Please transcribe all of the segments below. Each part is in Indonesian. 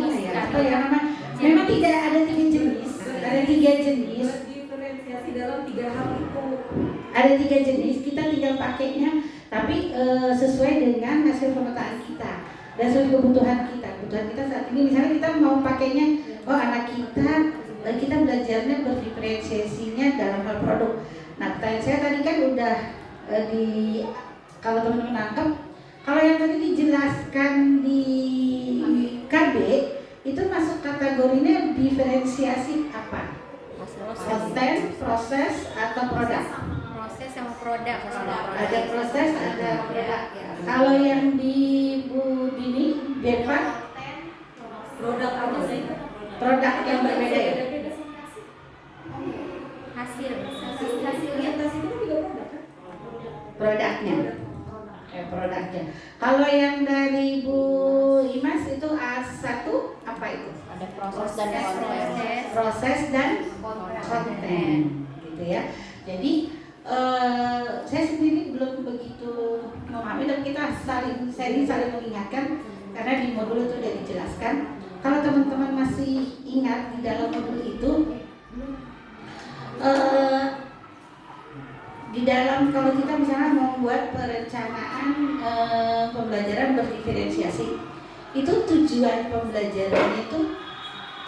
gimana ya? Oh ya, memang tidak ada 3 jenis, ada 3 jenis. Diferensiasi dalam 3 hal itu. Ada 3 jenis, kita tinggal pakainya, tapi sesuai dengan hasil pemetaan kita dan sesuai kebutuhan kita. Kebutuhan kita saat ini, misalnya kita mau pakainya, oh anak kita belajarnya berdiferensiasinya dalam hal produk. Nah, pertanyaan saya tadi kan udah kalau teman-teman nangkep, kalau yang tadi dijelaskan di KB itu masuk kategorinya diferensiasi apa? Konten, proses, atau produk? Proses sama produk. Ada proses, ada produk. Kalau yang di Bu Dini, Deva, Produk apa sih? produk yang berbeda ya? Hasilnya. Tas itu juga produk kan? Produknya. Produknya. Kalau yang dari Bu Imas itu A1 apa itu? Ada proses dan konten. Proses dan konten, gitu ya. Jadi saya sendiri belum begitu memahami dan kita saling mengingatkan karena di modul itu sudah dijelaskan. Kalau teman-teman masih ingat di dalam modul itu, di dalam kalau kita misalnya membuat perencanaan pembelajaran berdiferensiasi, itu tujuan pembelajarannya itu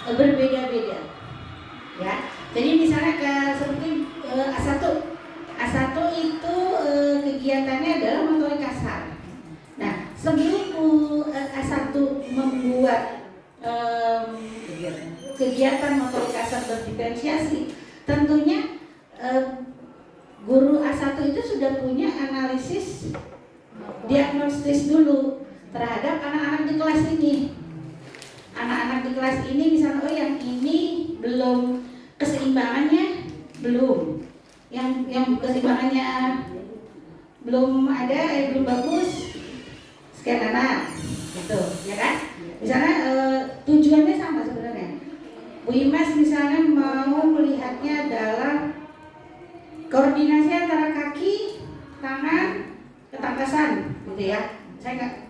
berbeda-beda, ya. Jadi misalnya seperti A1 itu kegiatannya adalah motorik kasar. Nah, sebelum A1 membuat kegiatan motorik kasar berdiferensiasi, tentunya guru A1 itu sudah punya analisis diagnostis dulu terhadap anak-anak di kelas ini. Anak-anak di kelas ini misalnya, oh yang ini belum keseimbangannya belum, yang keseimbangannya belum ada, belum bagus, sekian anak, gitu, ya kan? Misalnya tujuannya sama sebenarnya. Bu Imas misalnya mau melihatnya adalah koordinasi antara kaki, tangan, ketangkasan, gitu ya. Saya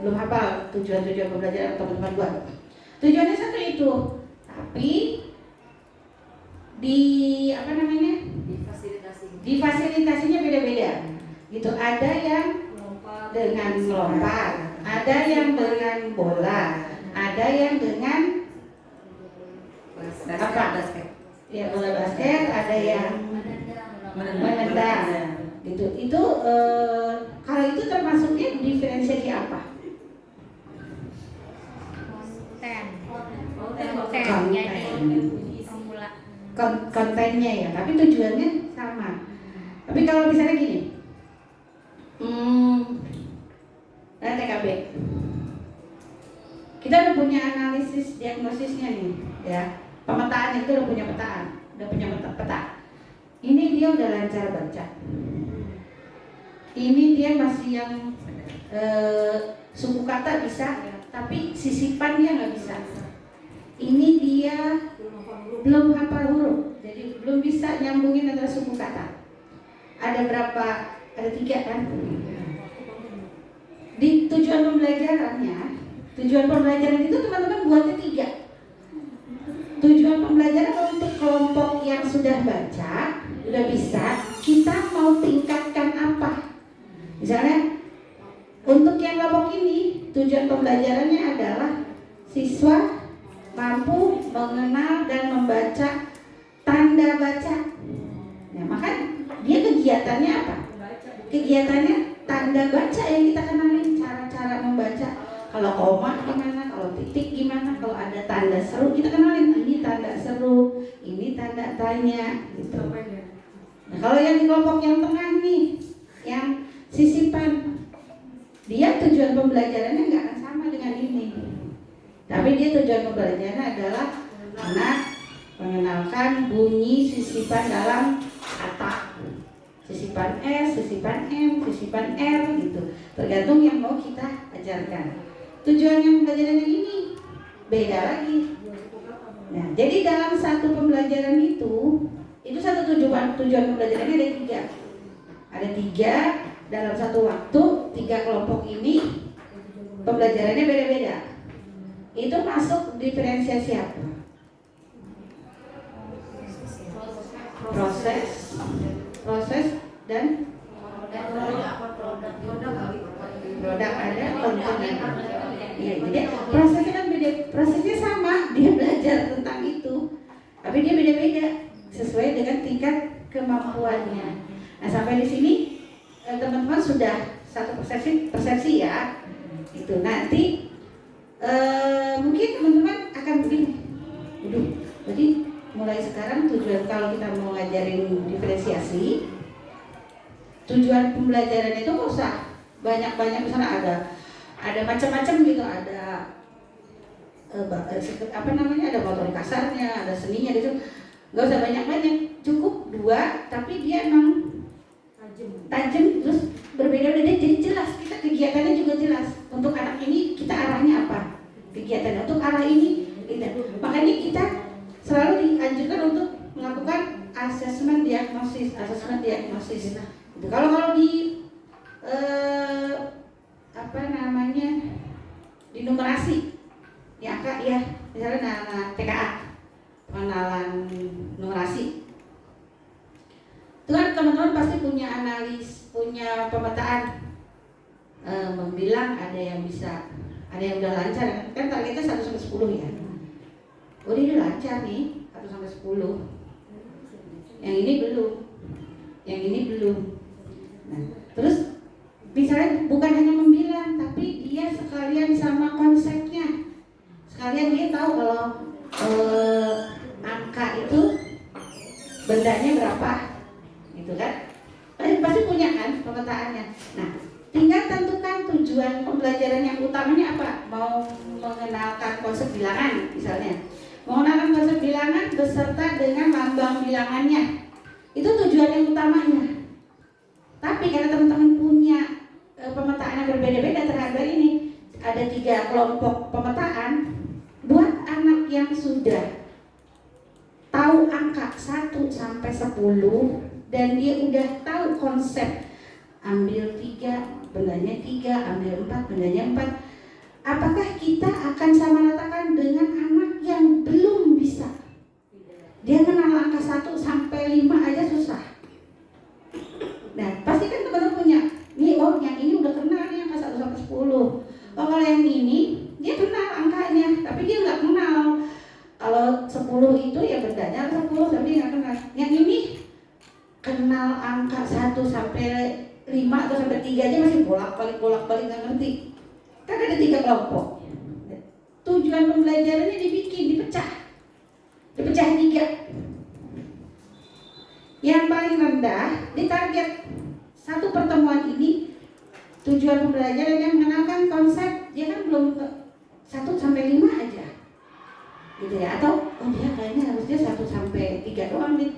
belum hafal tujuan pembelajaran teman-teman buat. Tujuannya satu itu, tapi di fasilitasinya beda-beda, gitu. Ada yang dengan melompat, ada yang dengan bola, ada yang dengan basket. Ya, bola basket, ada yang menendang, gitu. Itu kalau itu termasuknya diferensiasi apa? Kontennya ya, tapi tujuannya sama. Tapi kalau misalnya gini, TKB, kita udah punya analisis diagnosisnya nih, ya. Pemetaan itu udah punya peta. Ini dia udah lancar baca. Ini dia masih yang suku kata bisa, tapi sisipan dia nggak bisa. Ini dia belum hafal huruf, jadi belum bisa nyambungin antara suku kata. Ada berapa? Ada 3 kan? Di tujuan pembelajaran itu teman-teman buatnya 3. Tujuan pembelajaran untuk kelompok yang sudah baca, sudah bisa, kita mau tingkatkan apa? Misalnya untuk yang kelompok ini, tujuan pembelajarannya adalah siswa mampu mengenal dan membaca tanda baca. Nah, maka dia kegiatannya apa? Kegiatannya tanda baca yang kita kenalin, cara-cara membaca. Kalau koma gimana, kalau titik gimana, kalau ada tanda seru kita kenalin, ini tanda seru, ini tanda tanya, gitu. Nah, kalau yang di kelompok yang tengah nih, yang sisipan, dia tujuan pembelajarannya nggak akan sama dengan ini. Tapi dia tujuan pembelajarannya adalah anak mengenalkan bunyi sisipan dalam kata. Sisipan S, sisipan M, sisipan R, gitu. Tergantung yang mau kita ajarkan. Tujuan yang pembelajaran yang ini beda lagi. Nah, jadi dalam satu pembelajaran itu satu tujuan pembelajarannya ada 3. Ada 3 dalam satu waktu, 3 kelompok ini pembelajarannya beda-beda. itu masuk diferensiasi apa? Proses dan produk ada komponen. Iya, jadi prosesnya kan beda, prosesnya sama, dia belajar tentang itu, tapi dia beda-beda sesuai dengan tingkat kemampuannya. Nah, sampai di sini teman-teman sudah satu persepsi ya. Itu nanti mungkin teman-teman akan begini. Jadi mulai sekarang tujuan kalau kita mau ngajarin diferensiasi, tujuan pembelajaran itu nggak usah banyak-banyak, misalnya ada macam-macam gitu, ada apa namanya, ada motorik kasarnya, ada seninya gitu, nggak usah banyak-banyak, cukup 2 tapi dia emang tajam terus berbeda-beda, jadi jelas kita kegiatannya juga jelas. Untuk anak ini kita arahnya apa kegiatannya, untuk arah ini gitu. Makanya kita selalu dianjurkan untuk melakukan asesmen diagnosis. Gitu. Kalau di apa namanya, di numerasi ya Kak ya, misalnya TKA, pengenalan numerasi, itu kan teman-teman pasti punya analis, punya pemetaan, membilang ada yang bisa, ada yang udah lancar kan, targetnya 1 sampai 10 ya. Oh, dia udah lancar nih 1 sampai 10. Yang ini belum. Yang ini belum. Nah, terus misalnya bukan hanya membilang, tapi dia sekalian sama konsepnya. Sekalian dia tahu kalau angka itu bendanya berapa. Gitu kan? Pasti punya kan pemetaannya. Nah, tinggal tentukan tujuan pembelajaran yang utamanya apa. Mau mengenalkan konsep bilangan misalnya. Mengenalkan konsep bilangan beserta dengan lambang bilangannya. Itu tujuan yang utamanya. Tapi karena teman-teman punya pemetaan yang berbeda-beda terhadap ini, ada 3 kelompok pemetaan, buat anak yang sudah tahu angka 1 sampai 10 dan dia udah tahu konsep, ambil 3 bendanya 3, ambil 4 bendanya 4. Apakah kita akan sama ratakan dengan anak yang belum bisa? Dia kenal angka 1 sampai 5 aja susah. Nah, pasti kan teman-teman punya, nih oh yang ini udah kenal nih angka 1 sampai 10. Oh, kalau yang ini dia kenal angkanya, tapi dia nggak kenal. Kalau 10 itu ya bendanya 10, tapi dia nggak kenal. Yang ini kenal angka 1 sampai 5 atau sampai 3 aja masih bolak-balik nggak ngerti. Kan ada 3 kelompok. Tujuan pembelajarannya dipecah 3. Yang paling rendah ditarget satu pertemuan ini, tujuan pembelajaran yang mengenalkan konsep, dia kan belum 1 sampai 5 aja gitu ya, atau oh dia kayaknya harusnya 1 sampai 3 doang nih.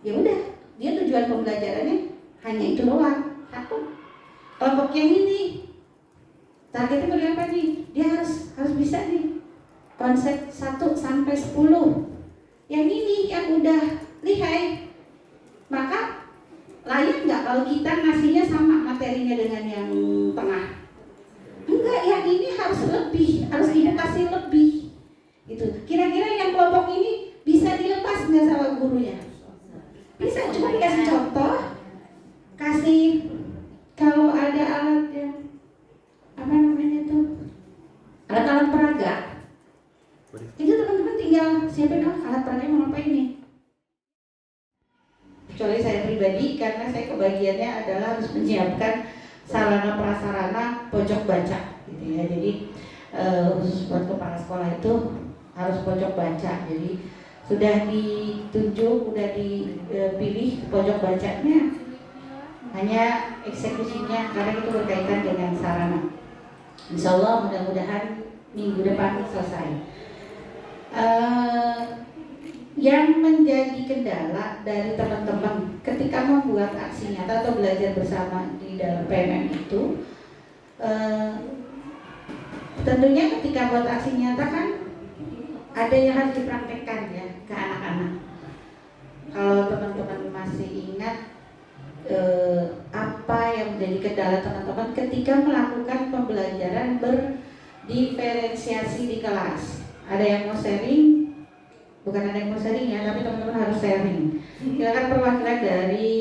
Ya udah, dia tujuan pembelajarannya hanya itu doang. Satu kelompok yang ini targetnya berapa nih? Dia harus bisa nih konsep 1 sampai 10. Yang ini yang udah lihai, maka layak nggak kalau kita ngasihnya sama materinya dengan yang tengah? Enggak, yang ini harus lebih, harus dikasih lebih. Gitu. Kira-kira yang kelompok ini bisa dilepas nggak sama gurunya? Bisa, cuma dikasih contoh, kasih kalau ada alat yang apa namanya tuh, alat-alat peraga. Itu teman-teman tinggal siapin alat peraga mau ngapain nih. Kecuali saya pribadi, karena saya kebagiannya adalah harus menyiapkan sarana prasarana pojok baca gitu ya. Jadi khusus buat kepala sekolah itu harus pojok baca. Jadi sudah ditunjuk, sudah dipilih pojok bacanya, hanya eksekusinya karena itu berkaitan dengan sarana. Insya Allah mudah-mudahan minggu depan selesai. Yang menjadi kendala dari teman-teman ketika membuat aksi nyata atau belajar bersama di dalam PMM itu, tentunya ketika buat aksi nyata kan ada yang harus dipraktekkan ya ke anak-anak. Kalau teman-teman masih ingat apa yang menjadi kendala teman-teman ketika melakukan pembelajaran diferensiasi di kelas. Ada yang mau sharing? Bukan ada yang mau sharing ya, tapi teman-teman harus sharing. Silakan perwakilan dari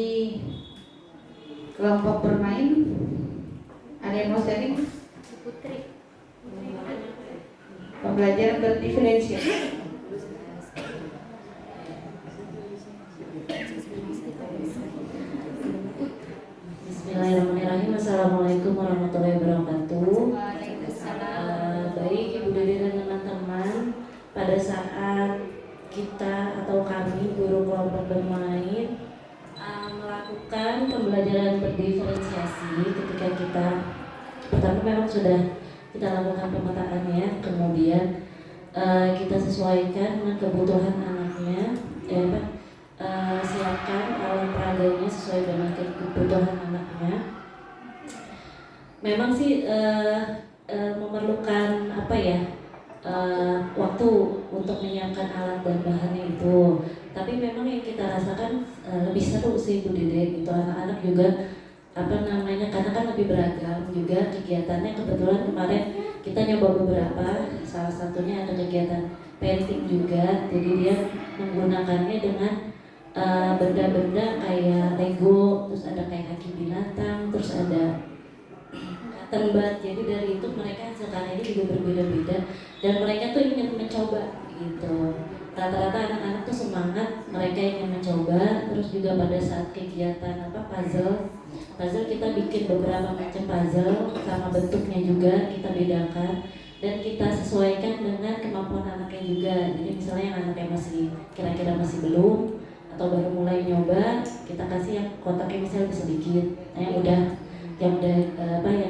kelompok bermain. Ada yang mau sharing? Putri. Pembelajaran berdiferensiasi. Bismillahirrahmanirrahim. Assalamualaikum warahmatullahi wabarakatuh. Waalaikumsalam. Baik Ibu Dede dan teman-teman, pada saat kita atau kami guru kelompok bermain melakukan pembelajaran berdiferensiasi, ketika kita pertama memang sudah kita lakukan pemetaannya, kemudian kita sesuaikan dengan kebutuhan anaknya, siapkan alat peraganya sesuai dengan kebutuhan anaknya. Memang sih memerlukan waktu untuk menyiapkan alat dan bahannya itu. Tapi memang yang kita rasakan lebih seru sih Bu Dede, gitu. Anak-anak juga karena kan lebih beragam juga kegiatannya. Kebetulan kemarin kita nyoba beberapa, salah satunya ada kegiatan painting juga. Jadi dia menggunakannya dengan benda-benda kayak Lego, terus ada kayak kaki binatang, terus ada tembat. Jadi dari itu mereka hasil karyanya juga berbeda-beda dan mereka tuh ingin mencoba gitu. Rata-rata anak-anak tuh semangat, mereka ingin mencoba. Terus juga pada saat kegiatan puzzle kita bikin beberapa macam puzzle, sama bentuknya juga kita bedakan dan kita sesuaikan dengan kemampuan anaknya juga. Jadi misalnya yang anaknya masih kira-kira masih belum atau baru mulai nyoba, kita kasih yang kotaknya misalnya sedikit. Nah, yang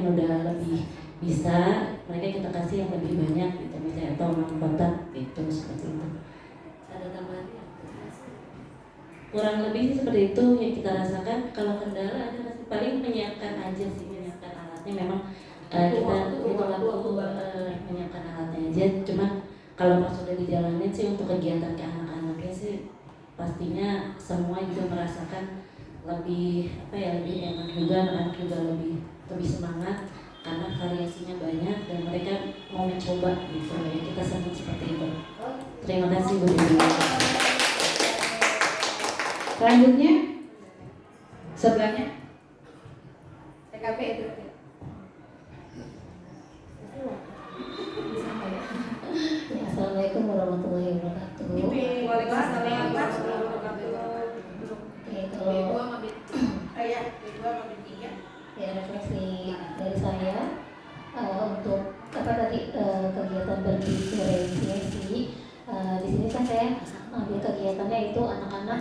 udah lebih bisa, mereka kita kasih yang lebih banyak gitu, misalnya atau 6 kotak gitu, seperti itu. Ada tambahannya? Kurang lebih sih seperti itu yang kita rasakan. Kalau kendala ada paling menyiapkan aja sih, menyiapkan alatnya. Memang kita waktu menyiapkan alatnya aja. Cuman kalau pas sudah dijalanin sih untuk kegiatan ke anak-anaknya sih pastinya semua juga merasakan lebih enak juga, anak-anak juga lebih semangat karena variasinya banyak dan mereka mau mencoba gitu. Ya kita senang seperti itu. Terima kasih Bu Dewi. Selanjutnya sebelahnya TKP itu. Assalamualaikum warahmatullahi wabarakatuh. Waalaikumsalam warahmatullahi wabarakatuh. Kalau ya refleksi dari saya untuk kegiatan berdiferensiasi, di sini kan saya ambil kegiatannya itu anak-anak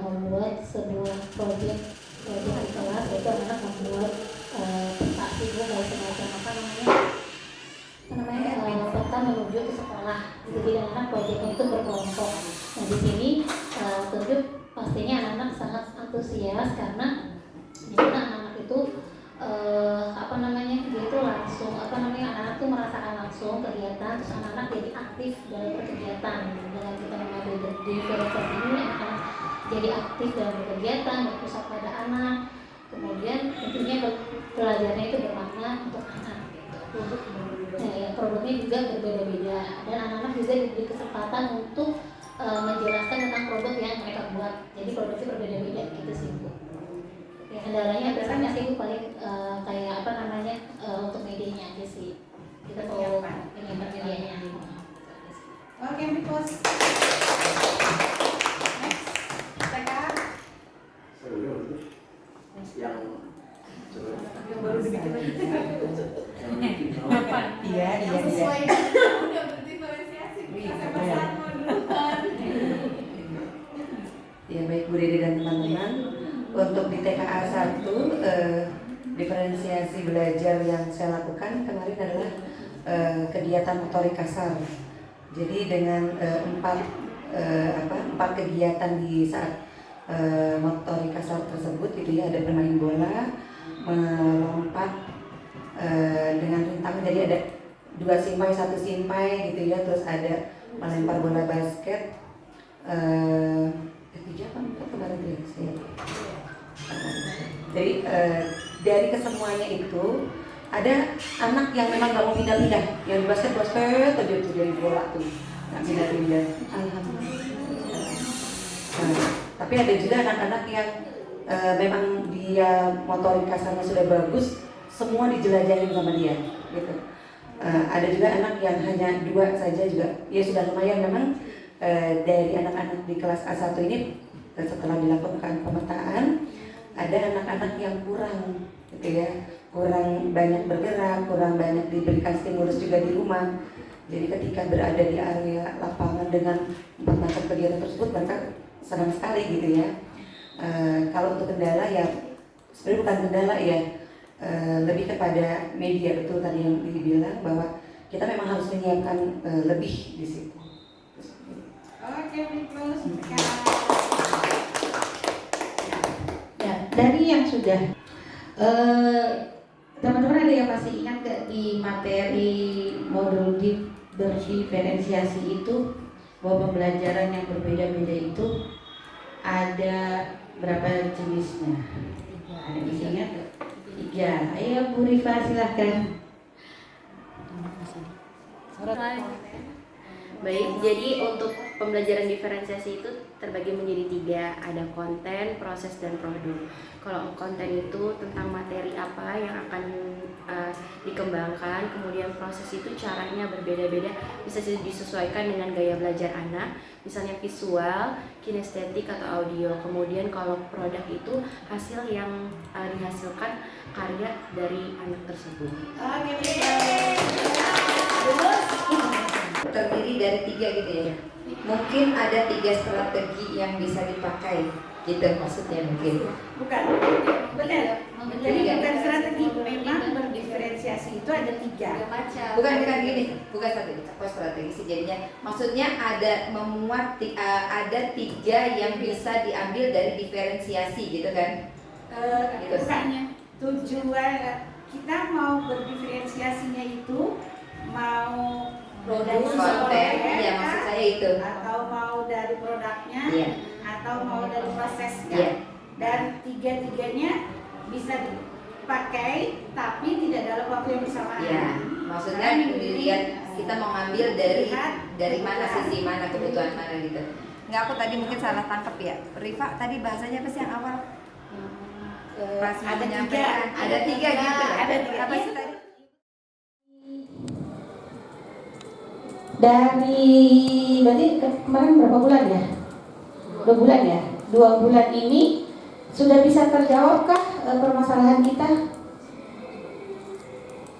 membuat sebuah proyek di kelas, yaitu anak membuat peta kayak semacam peta menuju ke sekolah. Jadi anak-anak proyeknya itu berkelompok. Nah di sini tentu pastinya anak-anak sangat antusias karena di mana anak-anak itu dia itu langsung anak-anak itu merasakan langsung kegiatan, terus anak-anak jadi aktif dalam kegiatan. Dengan kita mengambil diferensiasi ini, anak-anak jadi aktif dalam kegiatan, berpusat pada anak, kemudian tentunya belajarnya itu bermakna untuk anak. Nah, ya, produknya juga berbeda-beda dan anak-anak juga diberi kesempatan untuk menjelaskan tentang produk yang mereka buat. Jadi produknya berbeda-beda gitu sih Bu. Ya, kendalanya biasanya sih Bu paling untuk medianya aja sih. Kita perlu menyiapkan medianya. Oke, Mikos. Next, TK. Yang baru dibikin lagi. Iya. Sesuai dengan udah berdiferensiasi. Ya baik Bu Dede dan teman-teman, untuk di TKA 1 diferensiasi belajar yang saya lakukan kemarin adalah kegiatan motorik kasar. Jadi dengan empat kegiatan di saat motorik kasar tersebut gitu ya, ada bermain bola, melompat dengan rintangan, jadi ada 2 simpai 1 simpai gitu ya, terus ada melempar bola basket, 3 apa kemarin ya. Jadi dari kesemuanya itu ada anak yang memang nggak mau pindah-pindah, yang di basket aja tuh dari bola tuh nggak pindah-pindah. Alhamdulillah. Nah, tapi ada juga anak-anak yang memang dia motorik kasarnya sudah bagus, semua dijelajahin sama dia gitu. Ada juga anak yang hanya 2 saja juga, ya sudah lumayan memang. Dari anak-anak di kelas A1 ini setelah dilakukan pemetaan, ada anak-anak yang kurang gitu ya, kurang banyak bergerak, kurang banyak diberikan stimulus juga di rumah. Jadi ketika berada di area lapangan dengan 4 macam kegiatan tersebut, mereka senang sekali gitu ya. Kalau untuk kendala ya sebenarnya bukan kendala ya, lebih kepada media, betul tadi yang dibilang bahwa kita memang harus menyiapkan lebih di situ. Oke, close. Ya, dari yang sudah teman-teman ada yang masih ingat gak di materi modul berdiferensiasi itu bahwa pembelajaran yang berbeda-beda itu ada berapa jenisnya? Ada yang masih ingat gak? 3. Ayo Bu Rifa silahkan. Baik, jadi untuk pembelajaran diferensiasi itu terbagi menjadi 3, ada konten, proses, dan produk. Kalau konten itu tentang materi apa yang akan dikembangkan, kemudian proses itu caranya berbeda-beda, bisa disesuaikan dengan gaya belajar anak, misalnya visual, kinestetik, atau audio. Kemudian kalau produk itu hasil yang dihasilkan karya dari anak tersebut. Terdiri dari 3 gitu ya. Mungkin ada 3 strategi yang bisa dipakai gitu maksudnya mungkin. Bukan, benar. Jadi bukan strategi, memang berdiferensiasi itu ada 3 macam. Bukan gini, bukan strategi sih jadinya. Maksudnya ada memuat ada 3 yang bisa diambil dari diferensiasi gitu kan? Gitu. Bukannya tujuan kita mau berdiferensiasinya itu mau dari Konten, ya maksud saya itu. atau mau dari produknya, Iya. atau mau dari prosesnya. Iya. Dan 3-tiganya bisa dipakai, tapi tidak dalam waktu yang bersamaan. Iya. Maksudnya dilihat kita mau ngambil dari mana, sisi mana, kebutuhan mana gitu. Nggak, aku tadi mungkin salah tangkap ya. Rifa tadi bahasanya apa sih yang awal? Pas Ada menyampaikan. 3. Ada 3 gitu. Ada 3. Apa sih tadi? Dari berarti kemarin berapa bulan ya? 2 bulan ya? 2 bulan ini sudah bisa terjawabkah permasalahan kita?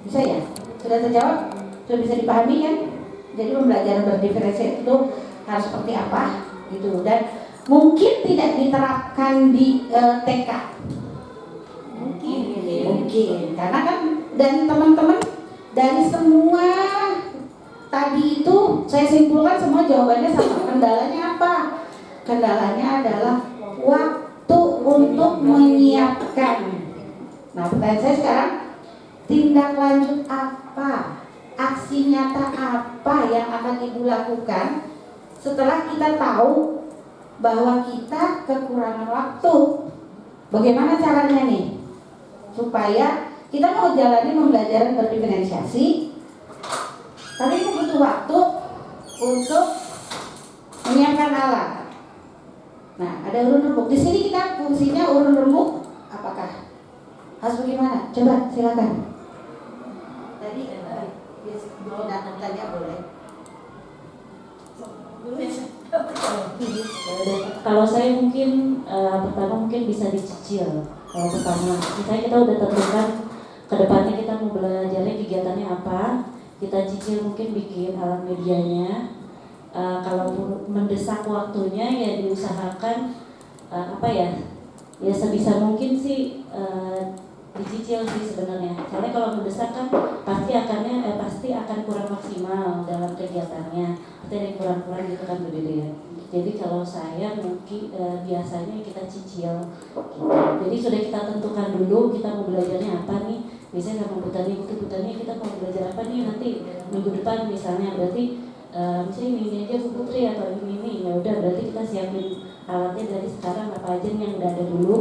Bisa ya? Sudah terjawab? Sudah bisa dipahami kan? Jadi pembelajaran berdiferensiasi itu harus seperti apa gitu, dan mungkin tidak diterapkan di TK. Mungkin karena kan dan teman-teman dari semua tadi itu saya simpulkan semua jawabannya sama. Kendalanya apa? Kendalanya adalah waktu untuk menyiapkan. Nah, pertanyaan saya sekarang, tindak lanjut apa? Aksi nyata apa yang akan Ibu lakukan setelah kita tahu bahwa kita kekurangan waktu? Bagaimana caranya nih? Supaya kita mau jalani pembelajaran berdiferensiasi, tapi itu butuh waktu untuk menyiapkan alat. Nah, ada urun rembuk. Di sini kita fungsinya urun rembuk. Apakah harus bagaimana? Coba silakan. Tadi mau datang tanya boleh. Kalau saya mungkin pertama mungkin bisa dicicil. Kalau pertama, misalnya kita udah tentukan kedepannya kita mau belajarnya kegiatannya apa, kita cicil mungkin bikin alat medianya. Kalau mendesak waktunya ya diusahakan ya sebisa mungkin sih dicicil sih sebenarnya. Soalnya kalau mendesak kan pasti akan kurang maksimal dalam kegiatannya. Pasti ada yang kurang-kurang gitu kan berbeda ya. Jadi kalau saya mungkin biasanya kita cicil gitu. Jadi sudah kita tentukan dulu kita mau belajarnya apa nih. Biasanya sama Bu Tani kita mau belajar apa nih nanti minggu depan misalnya, berarti misalnya ini aja Bu Putri atau ini ya udah, berarti kita siapin alatnya dari sekarang apa aja nih yang udah ada dulu,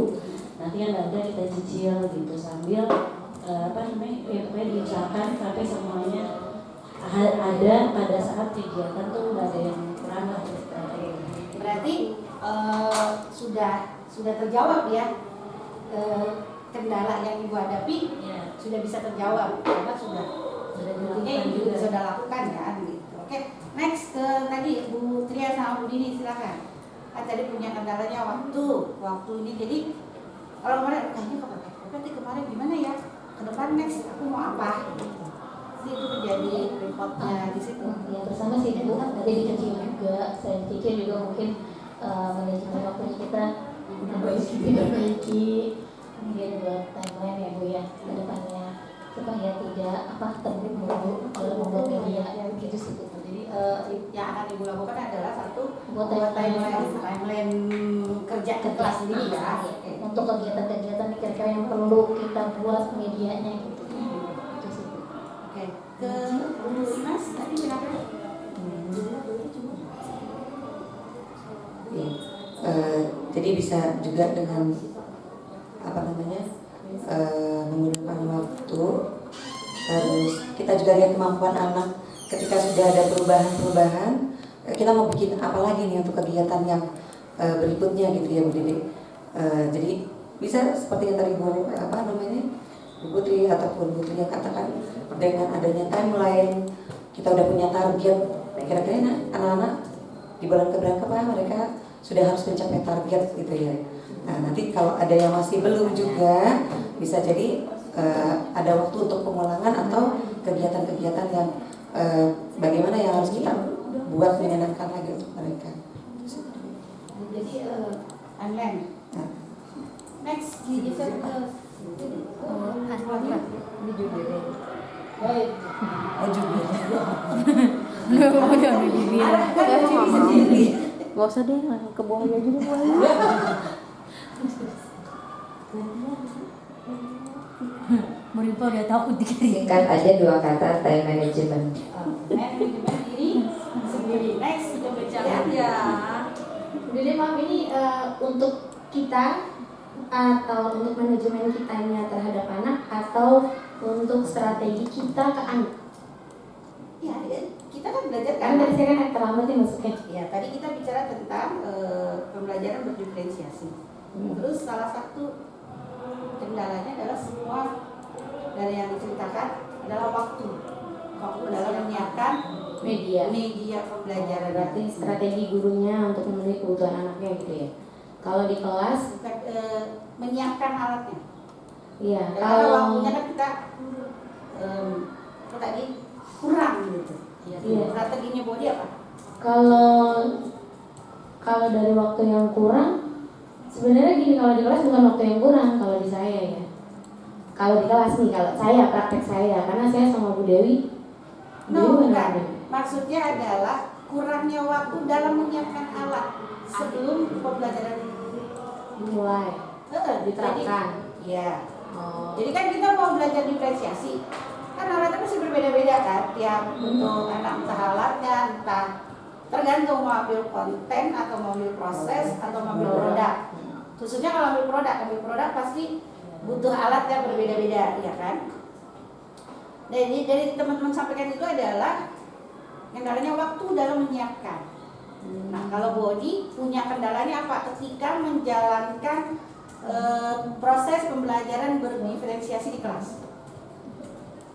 nanti yang nggak ada kita cicil gitu sambil ya pokoknya diusahakan sampai semuanya ada pada saat kegiatan tuh nggak ada yang kurang lah istilahnya. Berarti sudah terjawab ya, kendala yang ibu hadapi Ya, sudah bisa terjawab karena sudah intinya ibu juga. sudah lakukan kan gitu. Oke, next ke tadi Bu Tria sama Bu Dini silakan. Tadi punya kendalanya waktu ini, jadi kalau kemarin kayaknya berarti kemarin gimana ya, ke depan next aku mau apa gitu. Jadi itu menjadi reportnya di situ. Ya bersama sih Bu, tadi dicicil juga, saya pikir juga mungkin manajemen waktunya kita diperbaiki, kemudian buat timeline ya Bu ya ke depannya supaya tidak terburu-buru kalau membuat media ya gitu sih Bu. Jadi yang akan ibu lakukan adalah satu Buat buat timeline. timeline kerja ke kelas ini ya. Untuk kegiatan-kegiatan kira-kira yang perlu kita buat medianya gitu. Itu sih Bu. Oke, ke Bu Imas tadi silakan. Ya. Jadi bisa juga dengan menggunakan waktu, terus kita juga lihat kemampuan anak ketika sudah ada perubahan, kita mau bikin apa lagi nih untuk kegiatan yang berikutnya gitu ya Bu Dede. Jadi bisa seperti yang tadi Bu Putri ataupun Bu Tri yang katakan, dengan adanya timeline kita udah punya target, kira-kira anak-anak di bulan keberapa mereka sudah harus mencapai target gitu ya. Nah nanti kalau ada yang masih belum juga bisa jadi ada waktu untuk pengulangan atau kegiatan-kegiatan yang bagaimana yang harus kita buat menyenangkan lagi untuk mereka. Jadi timeline. Nah, Next kita ke Ini juga deh. baik. oh juga. Gak usah deh, ke buaya juga buaya. Muripo udah takut Singkat aja 2 kata, time management. Manajemen diri sendiri. Next kita bicara. Ya. Jadi maaf ini untuk kita atau untuk manajemen kitanya terhadap anak atau untuk strategi kita ke anak. Ya, kita kan belajar Kan dari saya kan terlambat nih maksudnya. Ya, tadi kita bicara tentang pembelajaran berdiferensiasi. Terus salah satu kendalanya adalah semua dari yang diceritakan adalah waktu dalam menyiapkan media pembelajaran. Berarti strategi gurunya untuk memenuhi kebutuhan anaknya gitu ya. Kalau di kelas, Bukan, menyiapkan alatnya. iya. Karena Kalau waktunya kan kita tadi kurang gitu. Iya. Strateginya Bodi apa? kalau dari waktu yang kurang, sebenarnya gini, kalau di kelas bukan waktu yang kurang kalau di saya ya. Kalau di kelas nih, kalau saya praktek saya, karena saya sama Bu Dewi. No, Dewi bukan. mana ada? Maksudnya adalah kurangnya waktu dalam menyiapkan alat sebelum pembelajaran Dimulai, diterapkan. Jadi, ya. Oh. Jadi kan kita mau belajar diferensiasi. Kan alatnya masih berbeda-beda kan, tiap untuk anak, entah alatnya, entah tergantung mau ambil konten atau mau ambil proses atau mau ambil produk. Khususnya kalau ambil produk pasti butuh alat yang berbeda-beda, ya kan? Jadi teman-teman sampaikan itu adalah kendalanya waktu dalam menyiapkan. Nah, kalau Bodi punya kendalanya apa? Ketika menjalankan proses pembelajaran berdiferensiasi di kelas.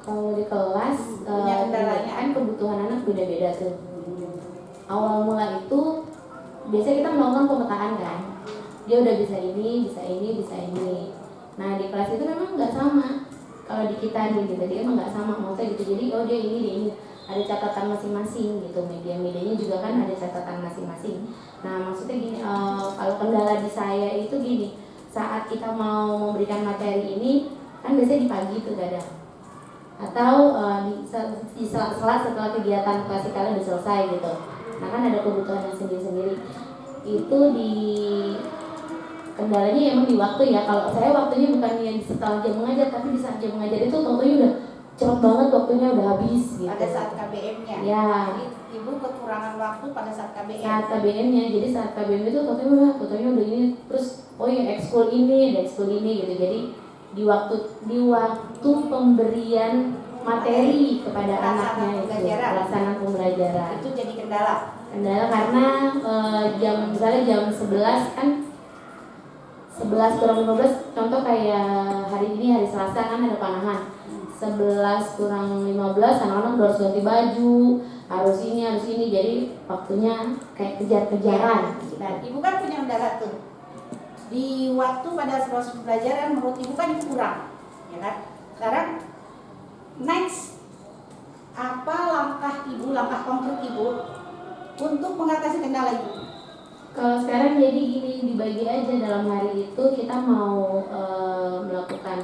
Kalau di kelas, Punya kendalanya. kan kebutuhan anak beda-beda tuh. Awal mula itu biasanya kita melakukan pemetaan kan. Dia udah bisa ini, bisa ini, bisa ini. Nah di kelas itu memang nggak sama. Kalau di kita nih, gitu, dia emang nggak sama. Maksudnya gitu. Jadi oh dia ini. Ada catatan masing-masing gitu. Media-medianya juga kan ada catatan masing-masing. Nah maksudnya gini, kalau kendala di saya itu gini. Saat kita mau memberikan materi ini, kan biasanya di pagi tuh kadang. Atau di sela-sela setelah kegiatan klasikal udah selesai gitu. Nah kan ada kebutuhan yang sendiri-sendiri. Itu di kendalanya emang di waktu ya. Kalau saya waktunya bukan yang setelah jam mengajar, tapi di saat jam mengajar itu waktunya udah cepet banget, waktunya udah habis gitu. Pada saat KBM-nya. Ya. Jadi ibu kekurangan waktu pada saat KBM. Saat KBM-nya, jadi saat KBM itu waktunya udah ini, terus oh ya ekskul ini, ada ekskul ini gitu. Jadi di waktu pemberian materi kepada anaknya itu, pembelajaran. pelaksanaan pembelajaran. Itu jadi kendala. Kendala karena misalnya jam 11 kan 11 kurang 15, contoh kayak hari ini hari Selasa kan ada panahan. 11 kurang 15 anak-anak udah harus ganti baju, harus ini, jadi waktunya kayak kejar-kejaran. Nah, ibu kan punya kendala tuh. Di waktu pada proses pembelajaran menurut ibu kan itu kurang, ya kan? Sekarang next, apa langkah konkret ibu untuk mengatasi kendala ibu? Kalau sekarang jadi gini, dibagi aja dalam hari itu kita mau melakukan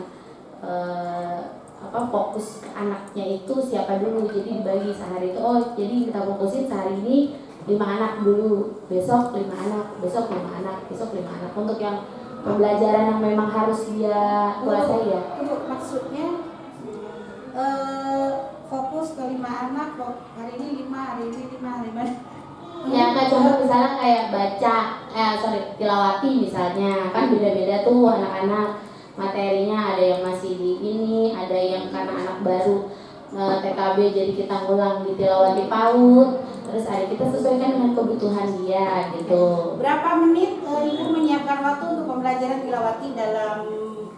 fokus ke anaknya itu siapa dulu. Jadi dibagi sehari itu, jadi kita fokusin sehari ini 5 anak dulu, besok 5 anak, besok 5 anak, besok 5 anak. Untuk yang pembelajaran yang memang harus dia kuasai ya. Tunggu, maksudnya fokus ke 5 anak, hari ini 5, hari ini 5, hari ini. Ya nggak, contoh misalnya kayak tilawati misalnya, kan beda-beda tuh anak-anak materinya, ada yang masih di ini, ada yang karena anak baru TKB jadi kita ngulang di tilawati PAUD, terus ada kita sesuaikan dengan kebutuhan dia gitu. Berapa menit ibu menyiapkan waktu untuk pembelajaran tilawati dalam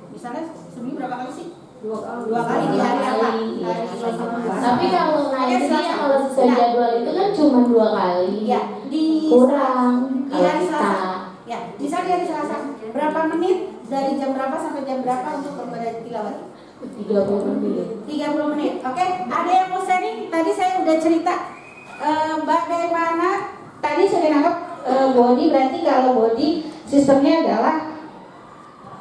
misalnya seminggu berapa kali sih? 2 kali di hari apa? Iya. Hari Selasa sama Selasa. Tapi kalau nanti kalau sesuai Nah, jadwal itu kan cuma 2 kali. ya, di Kurang di kalau hari kita. Selasa. Ya, misalnya di hari Selasa berapa menit dari jam berapa sampai jam berapa untuk pembelajaran tilawati? 30 menit. 30 menit. Oke, ada yang mau sharing? Tadi saya udah cerita bagaimana tadi sudah nangkep body, berarti kalau body sistemnya adalah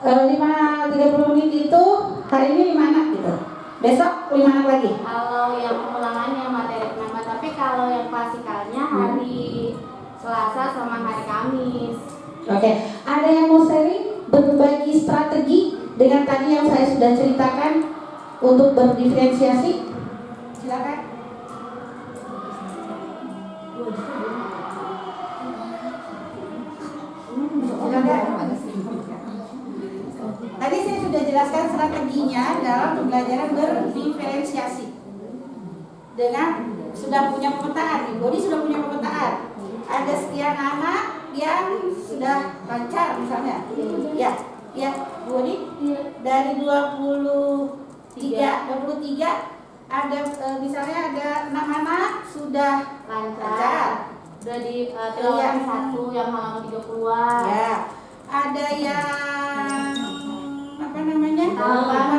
30 menit itu hari ini 5 anak gitu. Besok 5 anak lagi. Kalau yang pengulangannya materi penambah, tapi kalau yang klasikalnya hari Selasa sama hari Kamis. Oke, ada yang mau sharing berbagi strategi dengan tadi yang saya sudah ceritakan untuk berdiferensiasi? Silakan. Tadi saya sudah jelaskan strateginya dalam pembelajaran berdiferensiasi. Dengan sudah punya pemetaan, nih, Bodi sudah punya pemetaan. Ada sekian anak yang sudah lancar misalnya. Ya, Bodi dari 23 ada misalnya ada 6 anak sudah lancar. Udah di tilawati 1 yang halaman 30-an. Ya, ada yang apa namanya?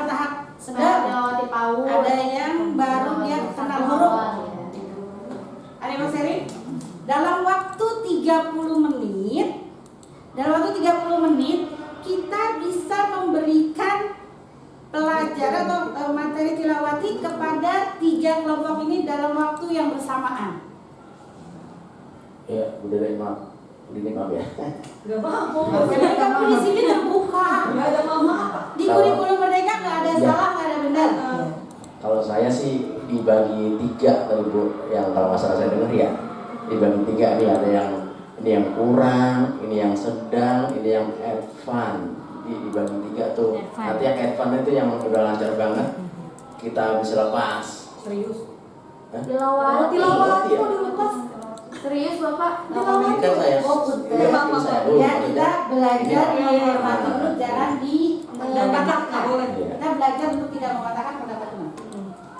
Tahap sedang. Tilawati PAUD. Ada yang baru dia kenal huruf. Ada yang mau sharing? Dalam waktu 30 menit kita bisa memberikan pelajaran atau materi tilawati kepada 3 kelompok ini dalam waktu yang bersamaan. Ya, udah maaf. Ini maaf ya. Gak apa-apa. Mereka pun di sini terbuka. Gak ada mama. Di kurikulum Merdeka nggak ada salah, nggak ada benar. Kalau saya sih dibagi 3 tadi Bu, yang kalau masalah saya dengar ya dibagi 3 nih, ada yang ini yang kurang, ini yang sedang, ini yang advance. Dibagi 3 tuh. Nanti yang advance itu yang udah lancar banget kita bisa lepas. Serius? Tilawati ya? Kok dilepas? Serius Bapak? Ini kan saya. Ini kan saya dulu. Ya, kita belajar Ini- menghormati dulu, jangan di Mematahkan, nggak boleh. Kita belajar untuk tidak mematahkan pendapat teman.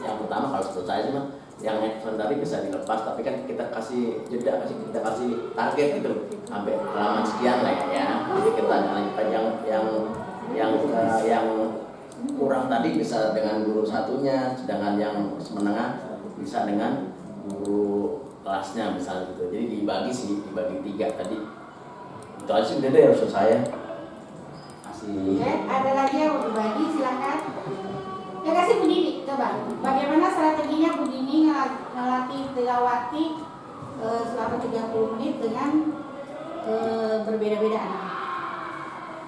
Yang pertama kalau menurut saya cuma yang advance tadi bisa dilepas, tapi kan kita kasih jeda, kita kasih target gitu sampai halaman sekian lah ya. Jadi kita lanjutkan yang kurang tadi bisa dengan guru satunya, sedangkan yang menengah bisa dengan guru kelasnya misalnya gitu. Jadi dibagi 3 tadi. Itu aja sih udah deh harus saya kasih. Oke, ada lagi yang mau berbagi, silakan. Ya kasih Bu Dini, coba. Bagaimana strateginya Bu Dini ngelatih tilawati selama 30 menit dengan berbeda-beda anak.